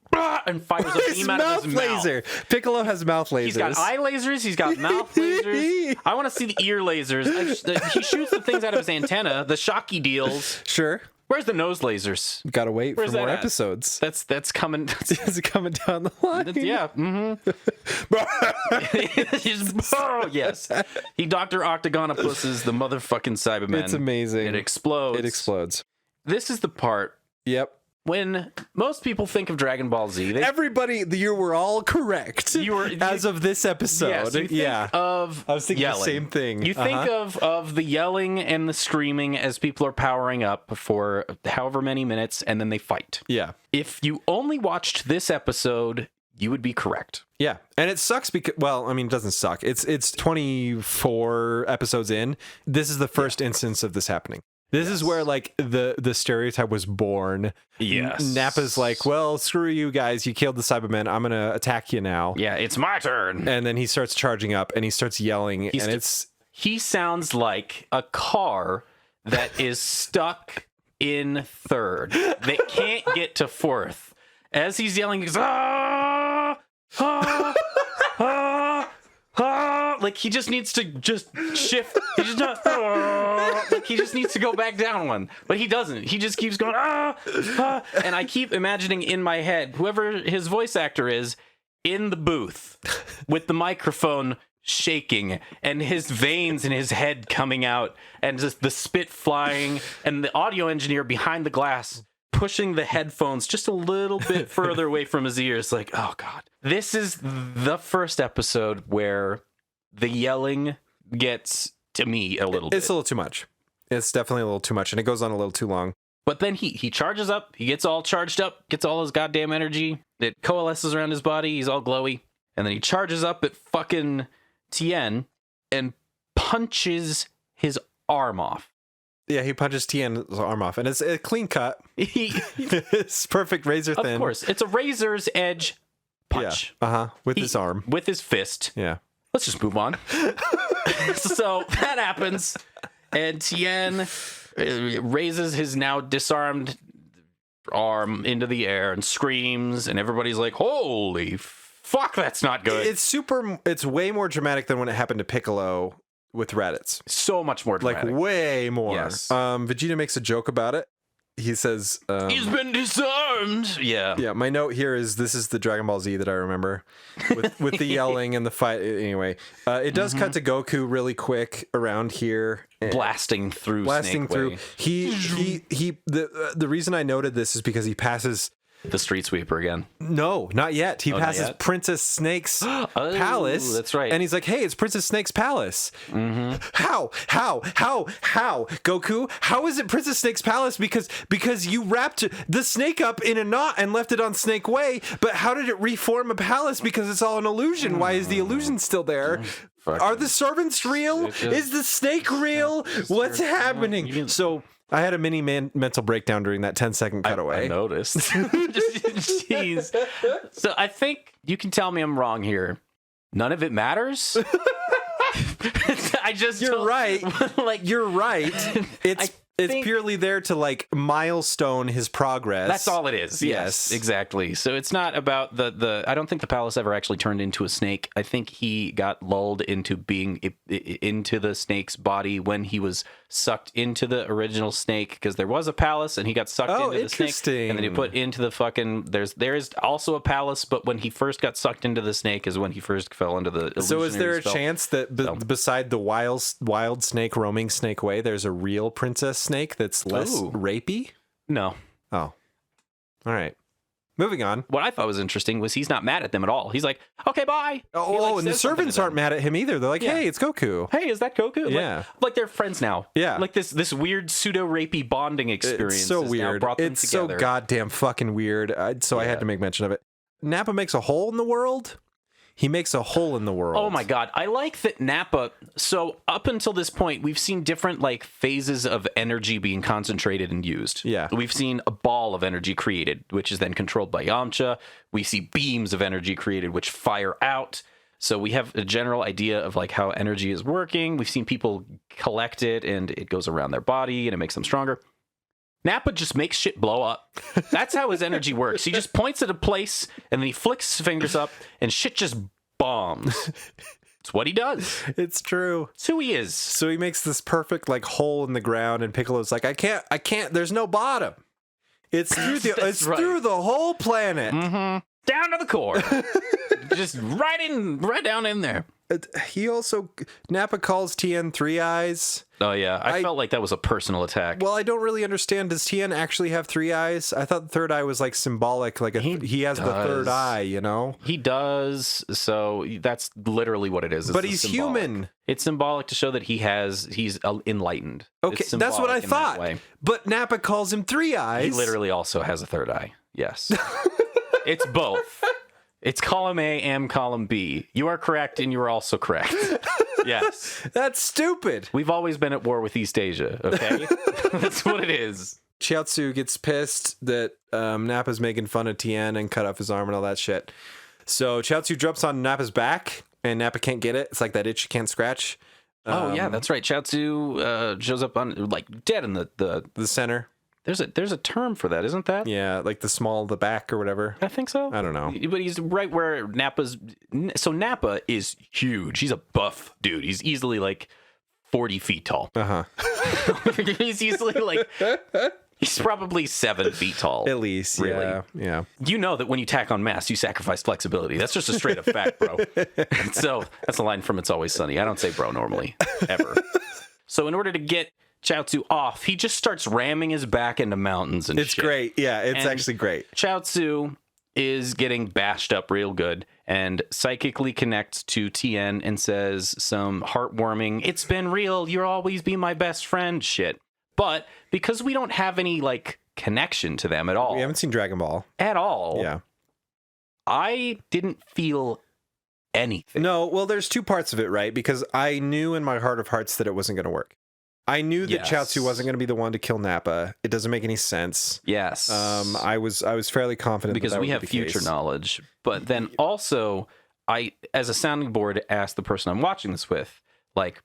and fires a beam out of his laser. mouth. Piccolo has mouth lasers. He's got eye lasers. He's got mouth lasers. I want to see the ear lasers. He shoots the things out of his antenna, the shocky deals. Sure. Where's the nose lasers? Gotta wait Where's for more that at? episodes. That's coming. Is it coming down the line? Yeah. Oh, yes. He Dr. Octagonopus is the motherfucking Cyberman. It's amazing. It explodes. It explodes. This is the part Yep. when most people think of Dragon Ball Z. Everybody, you were all correct. As of this episode. Yes, you think of I was thinking yelling. the same thing. You think of the yelling and the screaming as people are powering up for however many minutes, and then they fight. Yeah. If you only watched this episode, you would be correct. Yeah. And it sucks because, well, I mean, it doesn't suck. It's 24 episodes in. This is the first instance of this happening. This is where, like, the stereotype was born. Yes. Nappa's like, well, screw you guys. You killed the Cybermen. I'm going to attack you now. Yeah, it's my turn. And then he starts charging up and he starts yelling. He sounds like a car that is stuck in third. They can't get to fourth. As he's yelling, he goes, ah, ah, ah. Like he just needs to just shift. He just not, like he just needs to go back down one, but he doesn't. He just keeps going. And I keep imagining in my head whoever his voice actor is in the booth with the microphone shaking and his veins in his head coming out and just the spit flying and the audio engineer behind the glass pushing the headphones just a little bit further away from his ears. Like, oh God. This is the first episode where the yelling gets to me a little bit. It's a little too much. It's definitely a little too much, and it goes on a little too long. But then he charges up. He gets all charged up, gets all his goddamn energy. It coalesces around his body. He's all glowy. And then he charges up at fucking Tien and punches his arm off. Yeah, he punches Tien's arm off, and it's a clean cut. It's perfect, razor thin. Of course, it's a razor's edge punch. Yeah. With his arm. With his fist. Yeah. Let's just move on. So that happens, and Tien raises his now disarmed arm into the air and screams, and everybody's like, holy fuck, that's not good. It's way more dramatic than when it happened to Piccolo with Raditz. So much more dramatic. Like way more. Yes. Vegeta makes a joke about it. He says, he's been disarmed. Yeah. Yeah, my note here is this is the Dragon Ball Z that I remember with the yelling and the fight. Anyway, it does cut to Goku really quick around here. Blasting through. The reason I noted this is because he passes the street sweeper again. No, not yet. He passes Princess Snake's palace. That's right. And he's like, hey, it's Princess Snake's palace. Mm-hmm. How? Goku, how is it Princess Snake's palace? Because you wrapped the snake up in a knot and left it on Snake Way, but how did it reform a palace? Because it's all an illusion. Why is the illusion still there? Are the servants real? Is the snake real? What's happening? So I had a mini mental breakdown during that 10-second cutaway. I noticed. Jeez. So I think you can tell me I'm wrong here. None of it matters. You're right. Like you're right. It's purely there to like milestone his progress. That's all it is. Yes, exactly. So it's not about the I don't think the palace ever actually turned into a snake. I think he got lulled into being into the snake's body when he was sucked into the original snake, because there was a palace and he got sucked into the snake, and then he put into the fucking there is also a palace, but when he first got sucked into the snake is when he first fell into the illusionary So is there a spell. chance that beside the wild snake roaming Snake Way, there's a real princess snake that's less rapey? No. Oh. All right. Moving on. What I thought was interesting was he's not mad at them at all. He's like, okay, bye. And the servants aren't mad at him either. They're like, hey, it's Goku. Hey, is that Goku? Yeah. Like they're friends now. Yeah. Like this weird pseudo-rapey bonding experience. It's so weird. It's so goddamn fucking weird. I had to make mention of it. Nappa makes a hole in the world. He makes a hole in the world. Oh my God. I like that Nappa. So up until this point, we've seen different like phases of energy being concentrated and used. Yeah. We've seen a ball of energy created, which is then controlled by Yamcha. We see beams of energy created, which fire out. So we have a general idea of like how energy is working. We've seen people collect it and it goes around their body and it makes them stronger. Nappa just makes shit blow up. That's how his energy works. He just points at a place and then he flicks his fingers up and shit just bombs. It's what he does. It's true. It's who he is. So he makes this perfect like hole in the ground, and Piccolo's like, I can't. There's no bottom. It's through through the whole planet. Mm-hmm. Down to the core. Just right down in there. He also, Nappa calls Tien Three Eyes. Oh, yeah. I felt like that was a personal attack. Well, I don't really understand. Does Tien actually have 3 eyes? I thought the third eye was like symbolic. Like he has the third eye, you know? He does. So that's literally what it is. But he's human. It's symbolic to show that he's enlightened. Okay, that's what I thought. But Nappa calls him 3 eyes. He literally also has a third eye. Yes. It's both. It's column A and column B. You are correct, and you are also correct. Yes. That's stupid. We've always been at war with East Asia, okay? That's what it is. Chiaotzu gets pissed that Nappa's making fun of Tien and cut off his arm and all that shit. So Chiaotzu jumps on Nappa's back, and Nappa can't get it. It's like that itch you can't scratch. Oh, yeah, that's right. Chiaotzu shows up on, like, dead in the center. There's a term for that, isn't that? Yeah, like the back or whatever. I think so. I don't know. But he's right where Nappa's... So Nappa is huge. He's a buff dude. He's easily like 40 feet tall. Uh-huh. He's easily like... He's probably 7 feet tall. At least, really. Yeah. You know that when you tack on mass, you sacrifice flexibility. That's just a straight up fact, bro. So that's a line from It's Always Sunny. I don't say bro normally, ever. So in order to get Chiaotzu off, he just starts ramming his back into mountains and It's shit. great. Yeah, it's actually great. Chiaotzu is getting bashed up real good and psychically connects to Tien and says some heartwarming, "It's been real, you'll always be my best friend" shit. But because we don't have any like connection to them at all. We haven't seen Dragon Ball. At all. Yeah. I didn't feel anything. No, well, there's two parts of it, right? Because I knew in my heart of hearts that it wasn't going to work. I knew that Chiaotzu wasn't going to be the one to kill Nappa. It doesn't make any sense. Yes. I was fairly confident because we have future knowledge. But then also, I, as a sounding board, asked the person I'm watching this with, like,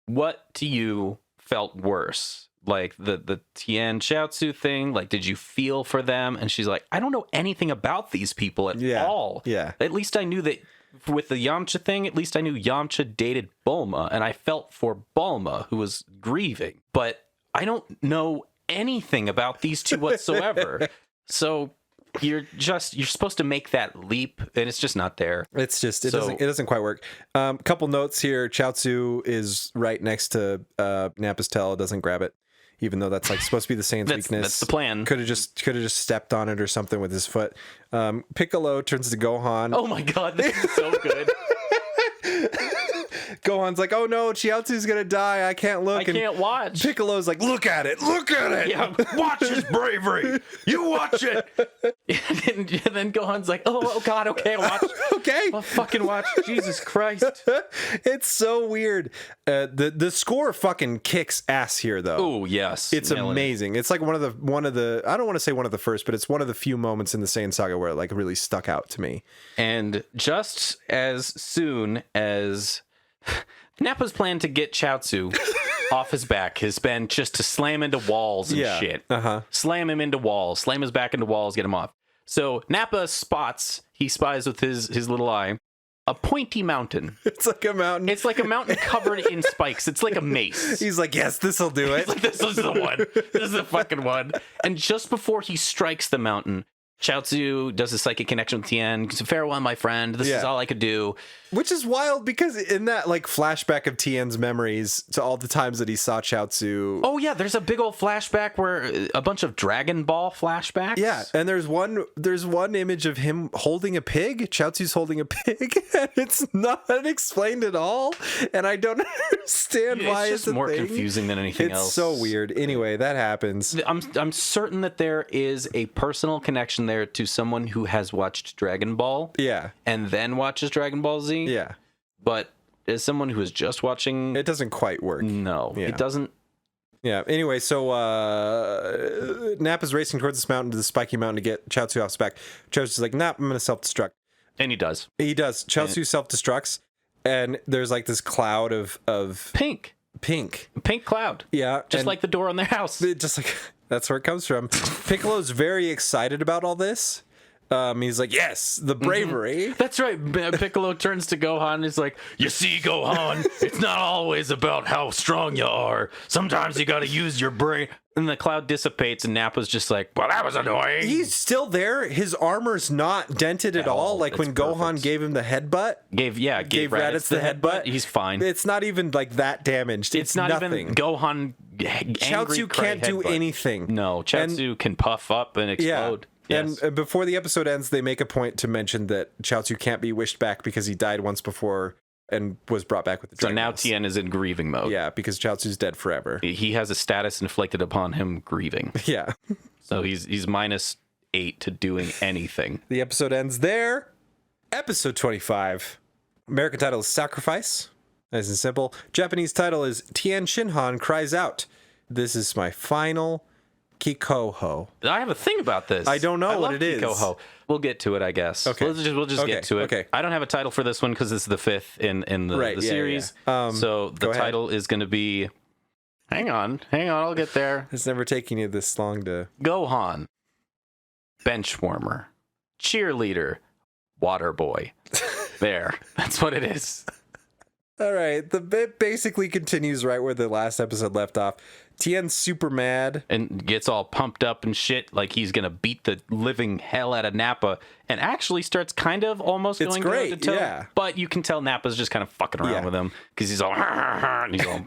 what to you felt worse? Like the Tien Chiaotzu thing, like, did you feel for them? And she's like, I don't know anything about these people at all. Yeah. At least I knew that with the Yamcha thing, at least I knew Yamcha dated Bulma, and I felt for Bulma, who was grieving. But I don't know anything about these two whatsoever. So you're supposed to make that leap, and it's just not there. It's just it doesn't quite work. Couple notes here. Chiaotzu is right next to Nappa's tail. Doesn't grab it, even though that's like supposed to be the Saiyan's weakness. That's the plan. Could have just stepped on it or something with his foot. Piccolo turns to Gohan. Oh my god, this is so good. Gohan's like, oh no, Chiaotzu's gonna die. I can't look. I can't watch. Piccolo's like, look at it. Yeah, watch his bravery. You watch it. And then Gohan's like, oh god, okay, I'll watch. Okay. I'll fucking watch. Jesus Christ. It's so weird. The score fucking kicks ass here, though. Oh yes, it's amazing. It's like one of the I don't want to say one of the first, but it's one of the few moments in the Saiyan saga where it like really stuck out to me. And just as soon as Nappa's plan to get Chiaotzu off his back has been just to slam into walls and shit. Slam him into walls, slam his back into walls, get him off. So Nappa spies with his little eye, a pointy mountain. It's like a mountain. It's like a mountain covered in spikes. It's like a mace. He's like, yes, this'll do it. He's like, this is the one. This is the fucking one. And just before he strikes the mountain, Chiaotzu does a psychic connection with Tien. Farewell, my friend. This is all I could do. Which is wild because in that like flashback of Tien's memories to all the times that he saw Chiaotzu. Oh yeah, there's a big old flashback where a bunch of Dragon Ball flashbacks. Yeah, and there's one image of him holding a pig. Chiaotzu's holding a pig, and it's not explained at all. And I don't understand why it's just more confusing than anything else. It's so weird. Anyway, that happens. I'm certain that there is a personal connection there to someone who has watched Dragon Ball. Yeah. And then watches Dragon Ball Z. Yeah. But as someone who is just watching... It doesn't quite work. No. Yeah. It doesn't... Yeah. Anyway, so Nappa's racing towards this mountain, to the spiky mountain, to get Chiaotzu off his back. Chiaotzu's like, nah, I'm going to self-destruct. And he does. He does. Chiaotzu self-destructs, and there's like this cloud of... Pink cloud. Yeah. Just like the door on their house. Just like... That's where it comes from. Piccolo's very excited about all this. He's like, yes, the bravery. That's right. Piccolo turns to Gohan and he's like, you see, Gohan, it's not always about how strong you are. Sometimes you got to use your brain. And the cloud dissipates and Nappa's just like, well, that was annoying. He's still there. His armor's not dented at all. Like when Gohan gave him the headbutt. Gave Raditz the headbutt. He's fine. It's not even like that damaged. It's not nothing. Even Gohan Chaozu can't do anything. No, Chaozu can puff up and explode. Yeah. Yes. And before the episode ends, they make a point to mention that Chaozu can't be wished back because he died once before and was brought back with the Dragon So now Balls. Tien is in grieving mode. Yeah, because Chaozu's dead forever. He has a status inflicted upon him grieving. Yeah. So he's -8 to doing anything. The episode ends there. Episode 25. American title is Sacrifice. Nice and simple. Japanese title is Tien Shinhan Cries Out. This is my final Kikoho. I have a thing about this. I don't know I what love it is. Kikoho. We'll get to it, I guess. Okay. We'll just get to it. Okay. I don't have a title for this one because this is the 5th in the series. Yeah. So the title is going to be... Hang on, I'll get there. It's never taken you this long to... Gohan. Benchwarmer. Cheerleader. Water boy. There. That's what it is. All right. The bit basically continues right where the last episode left off. Tien's super mad. And gets all pumped up and shit like he's going to beat the living hell out of Nappa. And actually starts kind of almost going great, toe-to-toe. yeah. But you can tell Nappa's just kind of fucking around with him. Because he's all... And he's all...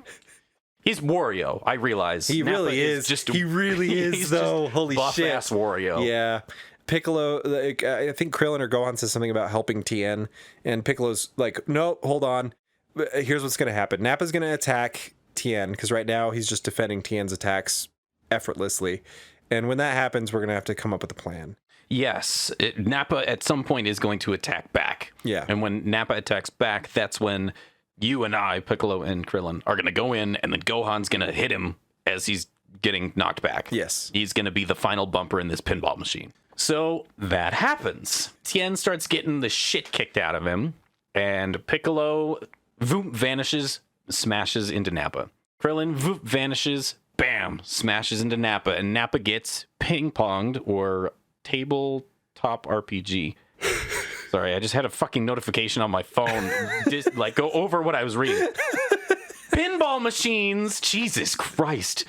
He's Wario, I realize. He Nappa really is. He really is, though. Holy shit. Buff-ass Wario. Yeah. Piccolo, like, I think Krillin or Gohan says something about helping Tien. And Piccolo's like, no, hold on. Here's what's going to happen. Nappa's going to attack Tien, because right now he's just defending Tien's attacks effortlessly. And when that happens, we're going to have to come up with a plan. Yes. Nappa at some point is going to attack back. Yeah. And when Nappa attacks back, that's when you and I, Piccolo and Krillin, are going to go in, and then Gohan's going to hit him as he's getting knocked back. Yes. He's going to be the final bumper in this pinball machine. So that happens. Tien starts getting the shit kicked out of him, and Piccolo vanishes, smashes into Nappa. Krillin vanishes, bam, smashes into Nappa, and Nappa gets ping-ponged or tabletop RPG. Sorry, I just had a fucking notification on my phone. Like, go over what I was reading. Pinball machines. Jesus Christ.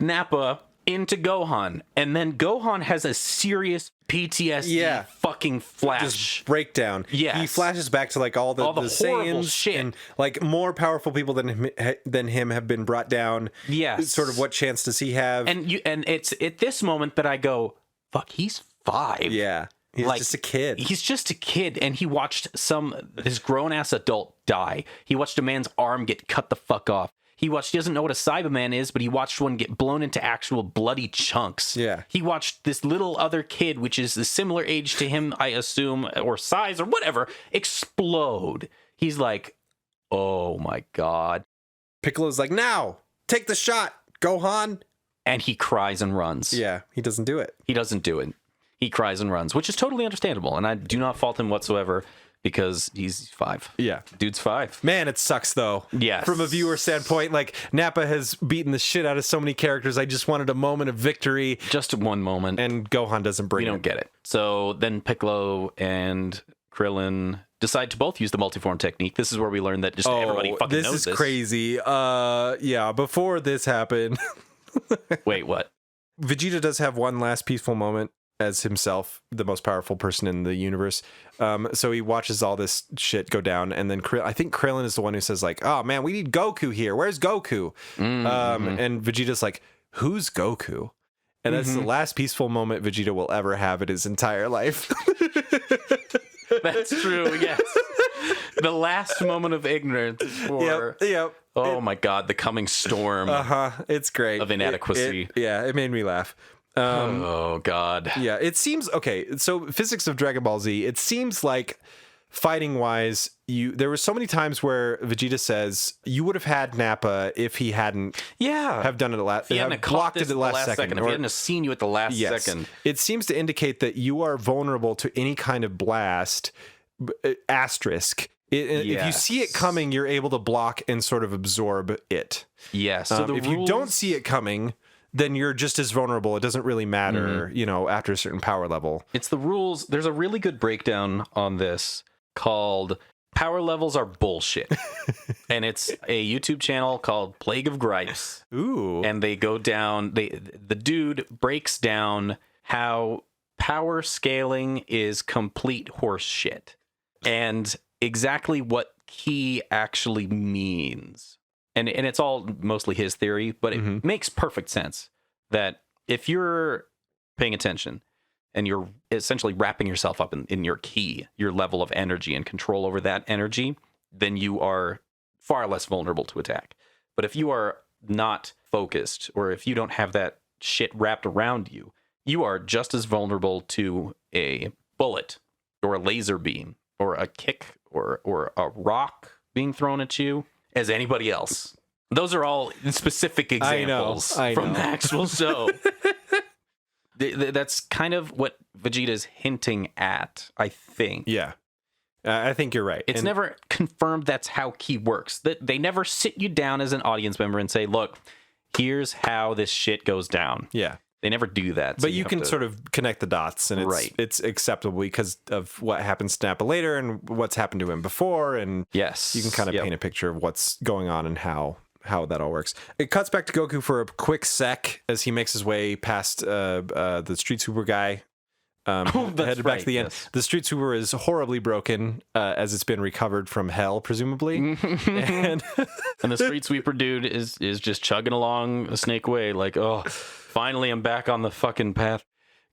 Nappa into Gohan. And then Gohan has a serious PTSD fucking flash. Just breakdown. Yes. He flashes back to like all the horrible Saiyans shit. And like more powerful people than him have been brought down. Yes. Sort of what chance does he have? And it's at this moment that I go, fuck, he's 5. Yeah. He's like, just a kid. He's just a kid, and he watched his grown-ass adult die. He watched a man's arm get cut the fuck off. He doesn't know what a Cyberman is, but he watched one get blown into actual bloody chunks. Yeah. He watched this little other kid, which is a similar age to him, I assume, or size, or whatever, explode. He's like, oh my God. Piccolo's like, now, take the shot, Gohan. And he cries and runs. Yeah, he doesn't do it. He doesn't do it. He cries and runs, which is totally understandable. And I do not fault him whatsoever because he's 5. Yeah. Dude's 5. Man, it sucks, though. Yes. From a viewer standpoint, like, Nappa has beaten the shit out of so many characters. I just wanted a moment of victory. Just one moment. And Gohan doesn't bring it. We don't get it. So then Piccolo and Krillin decide to both use the multiform technique. This is where we learn that just everybody fucking knows this. This is crazy. Yeah, before this happened... Wait, what? Vegeta does have one last peaceful moment as himself, the most powerful person in the universe. So he watches all this shit go down, and then I think Krillin is the one who says like, "Oh man, we need Goku here. Where's Goku?" And Vegeta's like, "Who's Goku?" And that's the last peaceful moment Vegeta will ever have in his entire life. That's true. Yes, the last moment of ignorance for. Yep. Oh my God, the coming storm. It's great. Of inadequacy. It made me laugh. Oh God. Yeah, it seems okay. So physics of Dragon Ball Z, it seems like fighting wise, there were so many times where Vegeta says you would have had Nappa if he hadn't have done it at last. If he hadn't blocked it at the last second. If he hadn't seen you at the last second. It seems to indicate that you are vulnerable to any kind of blast. Asterisk. If you see it coming, you're able to block and sort of absorb it. Yes. So if you don't see it coming, then you're just as vulnerable. It doesn't really matter, you know, after a certain power level. It's the rules. There's a really good breakdown on this called Power Levels Are Bullshit. And it's a YouTube channel called Plague of Gripes. Ooh. And they go down, the dude breaks down how power scaling is complete horse shit and exactly what key actually means. And it's all mostly his theory, but it makes perfect sense that if you're paying attention and you're essentially wrapping yourself up in your key, your level of energy and control over that energy, then you are far less vulnerable to attack. But if you are not focused, or if you don't have that shit wrapped around you, you are just as vulnerable to a bullet or a laser beam or a kick or a rock being thrown at you as anybody else. Those are all specific examples from the actual show. That's kind of what Vegeta's hinting at, I think. Yeah. I think you're right. It's never confirmed that's how Ki works. That they never sit you down as an audience member and say, look, here's how this shit goes down. Yeah. They never do that. So but you can sort of connect the dots, and it's acceptable because of what happens to Nappa later and what's happened to him before. And yes, you can kind of paint a picture of what's going on and how that all works. It cuts back to Goku for a quick sec as he makes his way past the street sweeper guy. Headed back to the end. Yes. The street sweeper is horribly broken as it's been recovered from hell, presumably. and the street sweeper dude is just chugging along a snake way like, oh, finally I'm back on the fucking path.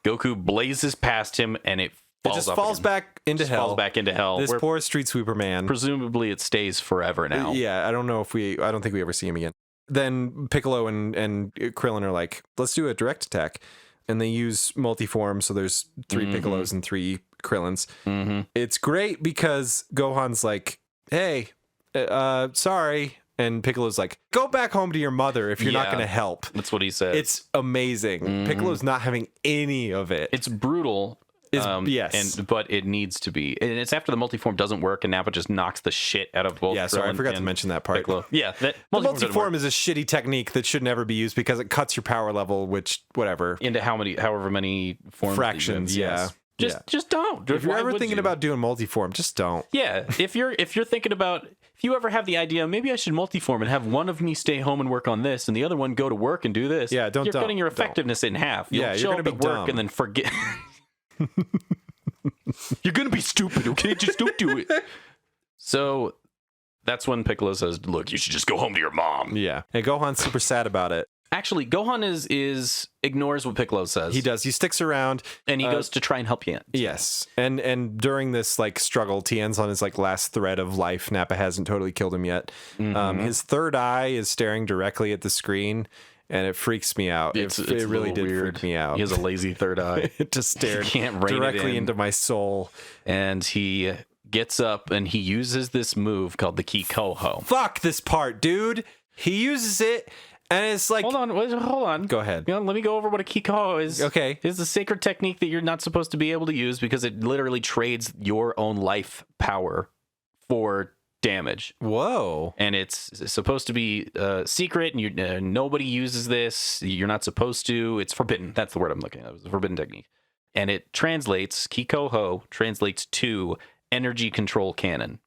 Goku blazes past him and it falls back into hell. Falls back into hell. This poor street sweeper man. Presumably it stays forever now. Yeah, I don't think we ever see him again. Then Piccolo and Krillin are like, let's do a direct attack. And they use multiform, so there's 3 Piccolos and 3 Krillins. It's great because Gohan's like, hey, sorry. And Piccolo's like, go back home to your mother if you're not going to help. That's what he said. It's amazing. Piccolo's not having any of it. It's brutal. Yes. But it needs to be. And it's after the multiform doesn't work and Nappa just knocks the shit out of both. Yeah, sorry, I forgot to mention that part. Piccolo. Yeah, the multiform is a shitty technique that should never be used because it cuts your power level, which, whatever. Into however many forms. Fractions, yeah. Just don't. If you're ever thinking about doing multiform, just don't. Yeah, if you're thinking about, if you ever have the idea, maybe I should multiform and have one of me stay home and work on this and the other one go to work and do this. Yeah, You're cutting your effectiveness in half. You'll show up at work and then forget. You're gonna be stupid, okay? Just don't do it. So that's when Piccolo says, look, you should just go home to your mom. Yeah. And Gohan's super sad about it. Actually, Gohan is ignores what Piccolo says. He does. He sticks around. And he goes to try and help Tien. Yes. And during this like struggle, Tien's on his like last thread of life. Nappa hasn't totally killed him yet. His third eye is staring directly at the screen. And it freaks me out. It really did freak me out. He has a lazy third eye. It just stared directly into my soul. And he gets up and he uses this move called the Ki Koho. Fuck this part, dude. He uses it and it's like... Hold on. Go ahead. Let me go over what a Ki Koho is. Okay. It's a sacred technique that you're not supposed to be able to use because it literally trades your own life power for damage. Whoa. And it's supposed to be secret and nobody uses this. You're not supposed to. It's forbidden. That's the word I'm looking at. It's a forbidden technique. And it translates, Ki Koho translates to energy control cannon,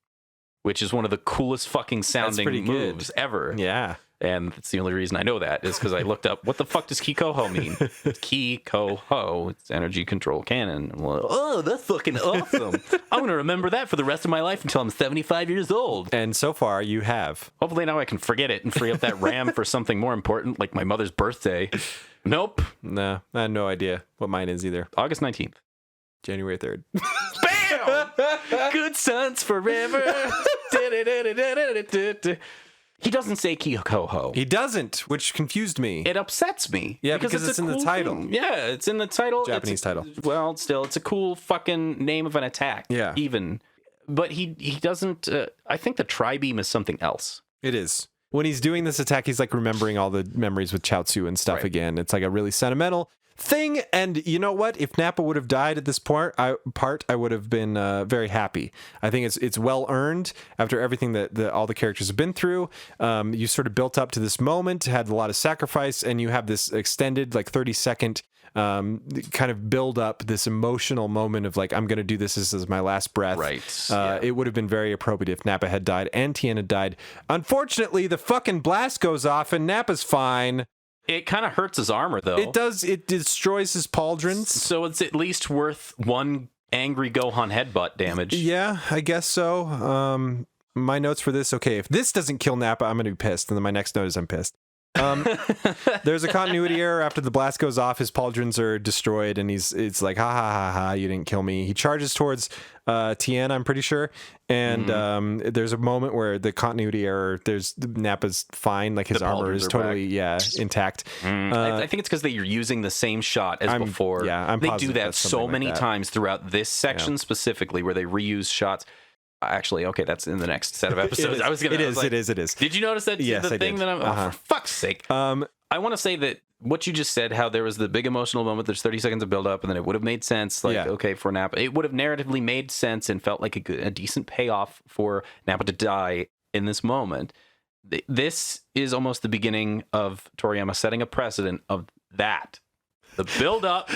which is one of the coolest fucking sounding moves ever. Yeah. And it's the only reason I know that is because I looked up, what the fuck does Ki Koho mean? Ki Koho, it's energy control cannon. I'm like, oh, that's fucking awesome. I'm going to remember that for the rest of my life until I'm 75 years old. And so far, you have. Hopefully now I can forget it and free up that RAM for something more important, like my mother's birthday. Nope. No, I had no idea what mine is either. August 19th. January 3rd. Bam! Good sons forever. He doesn't say Ki Koho. He doesn't, which confused me. It upsets me. Yeah, because it's in the title. Thing. Yeah, it's in the title. Japanese title. Well, still, it's a cool fucking name of an attack. Yeah. Even. But he doesn't... I think the Tri-Beam is something else. It is. When he's doing this attack, he's like remembering all the memories with Chaozu and stuff again. It's like a really sentimental... thing. And you know what? If Nappa would have died at this part, I would have been very happy. I think it's well earned after everything that all the characters have been through. You sort of built up to this moment, had a lot of sacrifice, and you have this extended 30-second kind of build up, this emotional moment of I'm going to do this. This is my last breath. Right. It would have been very appropriate if Nappa had died and Tien had died. Unfortunately, the fucking blast goes off and Nappa's fine. It kind of hurts his armor, though. It does. It destroys his pauldrons. So it's at least worth one angry Gohan headbutt damage. Yeah, I guess so. My notes for this, okay, if this doesn't kill Nappa, I'm going to be pissed. And then my next note is I'm pissed. There's a continuity error. After the blast goes off, his pauldrons are destroyed, and it's like, ha ha ha ha, you didn't kill me. He charges towards Tien, I'm pretty sure, and there's a moment where the continuity error, there's Nappa's fine, his armor is totally intact. I think it's because they're using the same shot as before. Yeah, they do that so many times throughout this section specifically, where they reuse shots. Actually, okay, that's in the next set of episodes. It is. Did you notice that? Yes, the thing did. that I'm. For fuck's sake! I want to say that what you just said, how there was the big emotional moment. There's 30 seconds of build up, and then it would have made sense. Okay, for Nappa, it would have narratively made sense and felt like a decent payoff for Nappa to die in this moment. This is almost the beginning of Toriyama setting a precedent of that. The build up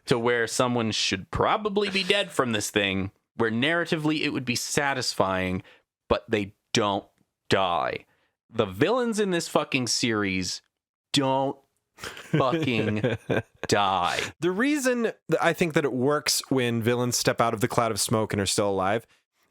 to where someone should probably be dead from this thing, where narratively it would be satisfying, but they don't die. The villains in this fucking series don't fucking die. The reason I think that it works when villains step out of the cloud of smoke and are still alive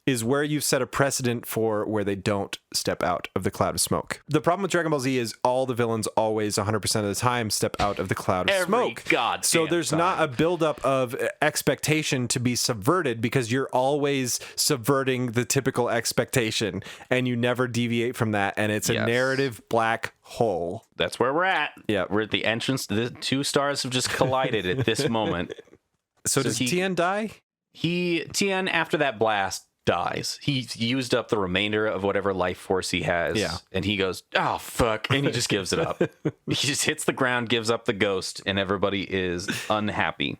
is where you've set a precedent for where they don't step out of the cloud of smoke. The problem with Dragon Ball Z is all the villains always 100% of the time step out of the cloud of smoke. So there's not a buildup of expectation to be subverted, because you're always subverting the typical expectation and you never deviate from that, and it's a narrative black hole. That's where we're at. Yeah, we're at the entrance. The two stars have just collided at this moment. So does Tien die? Tien, after that blast, dies. He used up the remainder of whatever life force he has. Yeah. And he goes, oh, fuck. And he just gives it up. He just hits the ground, gives up the ghost, and everybody is unhappy.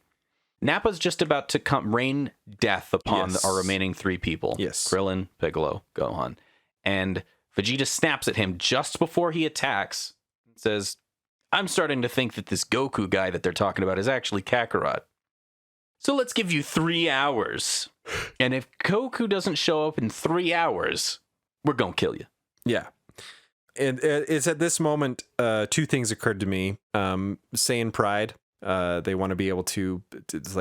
Nappa's just about to rain death upon our remaining three people. Yes. Krillin, Piccolo, Gohan. And Vegeta snaps at him just before he attacks and says, I'm starting to think that this Goku guy that they're talking about is actually Kakarot. So let's give you 3 hours. And if Goku doesn't show up in 3 hours, we're going to kill you. Yeah. And it's at this moment, two things occurred to me. Saiyan pride. They want to be able to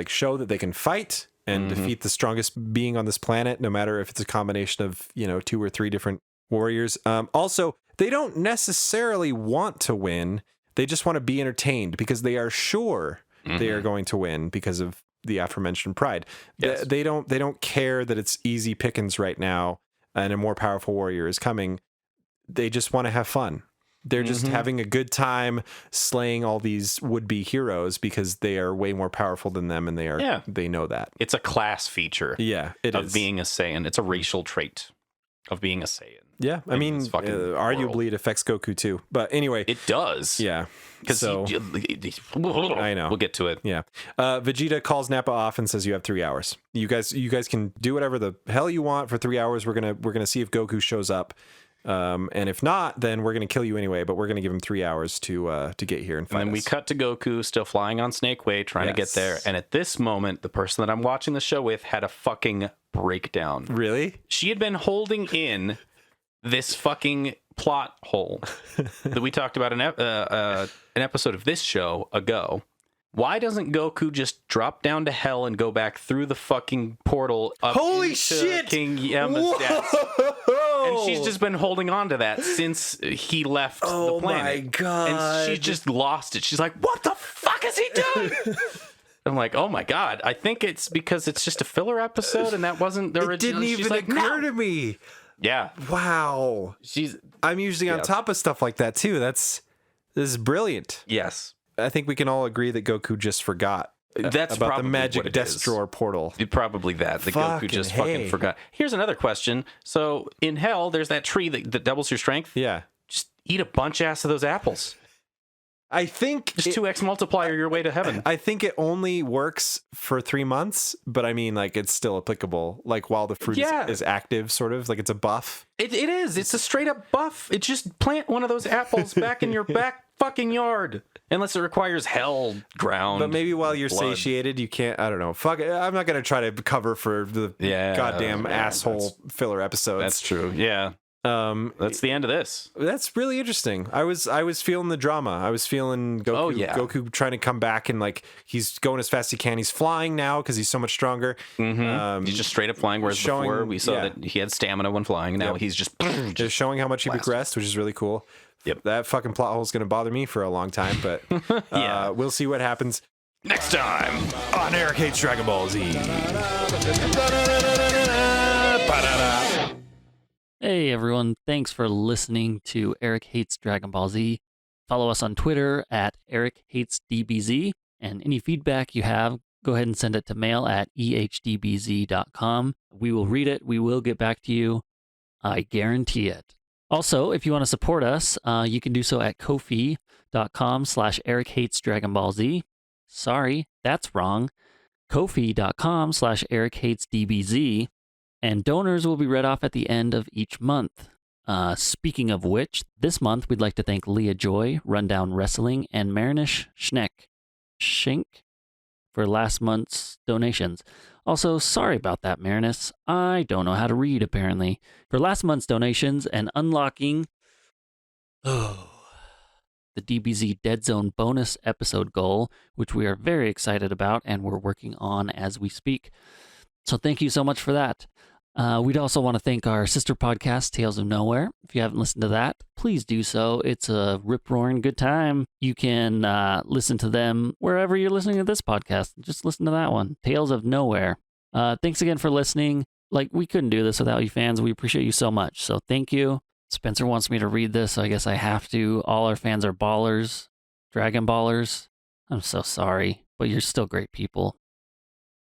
show that they can fight and defeat the strongest being on this planet, no matter if it's a combination of, 2 or 3 different warriors. Also, they don't necessarily want to win. They just want to be entertained because they are sure they are going to win because of the aforementioned pride. Yes. They don't care that it's easy pickings right now and a more powerful warrior is coming. They just want to have fun. They're just having a good time slaying all these would-be heroes because they are way more powerful than them, and they know that. It's a class feature. Yeah, it is. Of being a Saiyan. It's a racial trait of being a Saiyan. Yeah, I mean, arguably it affects Goku too. But anyway. It does. Yeah. Because I know. We'll get to it. Yeah. Vegeta calls Nappa off and says, you have 3 hours. You guys can do whatever the hell you want for 3 hours. We're gonna see if Goku shows up. And if not, then we're gonna kill you anyway, but we're gonna give him 3 hours to get here and fight. And then we cut to Goku still flying on Snake Way, trying to get there. And at this moment, the person that I'm watching the show with had a fucking breakdown. Really? She had been holding in this fucking plot hole that we talked about in an episode of this show ago. Why doesn't Goku just drop down to hell and go back through the fucking portal up Holy into shit! King Yama's death? And she's just been holding on to that since he left the planet. Oh my god. And she just lost it. She's like, what the fuck is he doing? I'm like, oh my god. I think it's because it's just a filler episode and that wasn't the original. It didn't even occur to me. Yeah. Wow. I'm usually on top of stuff like that too. This is brilliant. Yes. I think we can all agree that Goku just forgot about the magic desk drawer portal. Probably that. The Goku just fucking forgot. Here's another question. So in hell, there's that tree that doubles your strength. Yeah. Just eat a bunch ass of those apples. I think Just 2x multiplier your way to heaven. I think it only works for 3 months, but I mean, like, it's still applicable. Like, while the fruit is active, sort of like it's a buff. It is. It's a straight up buff. It's just plant one of those apples back in your back fucking yard, unless it requires hell ground. But maybe while you're blood. satiated, you can't. I don't know. Fuck it. I'm not gonna try to cover for the goddamn asshole filler episodes. That's true. Yeah. That's the end of this. That's really interesting. I was feeling the drama. I was feeling Goku trying to come back, and like he's going as fast as he can. He's flying now because he's so much stronger. He's just straight up flying, whereas before we saw that he had stamina when flying. Now he's just showing how much he progressed, which is really cool. Yep. That fucking plot hole is going to bother me for a long time, but we'll see what happens next time on Eric Hates Dragon Ball Z. Hey everyone, thanks for listening to Eric Hates Dragon Ball Z. Follow us on Twitter at Eric Hates DBZ, and any feedback you have, go ahead and send it to mail@ehdbz.com. We will read it. We will get back to you. I guarantee it. Also, if you want to support us, you can do so at ko-fi.com/Eric Hates Dragon Ball Z. Sorry, that's wrong. ko-fi.com/Eric Hates DBZ. And donors will be read off at the end of each month. Speaking of which, this month we'd like to thank Leah Joy, Rundown Wrestling, and Marinish Schink for last month's donations. Also, sorry about that, Marinus. I don't know how to read, apparently. For last month's donations and unlocking the DBZ Dead Zone bonus episode goal, which we are very excited about and we're working on as we speak. So thank you so much for that. We'd also want to thank our sister podcast, Tales of Nowhere. If you haven't listened to that, please do so. It's a rip-roaring good time. You can listen to them wherever you're listening to this podcast. Just listen to that one, Tales of Nowhere. Thanks again for listening. Like, we couldn't do this without you fans. We appreciate you so much. So thank you. Spencer wants me to read this, so I guess I have to. All our fans are ballers, Dragon Ballers. I'm so sorry, but you're still great people.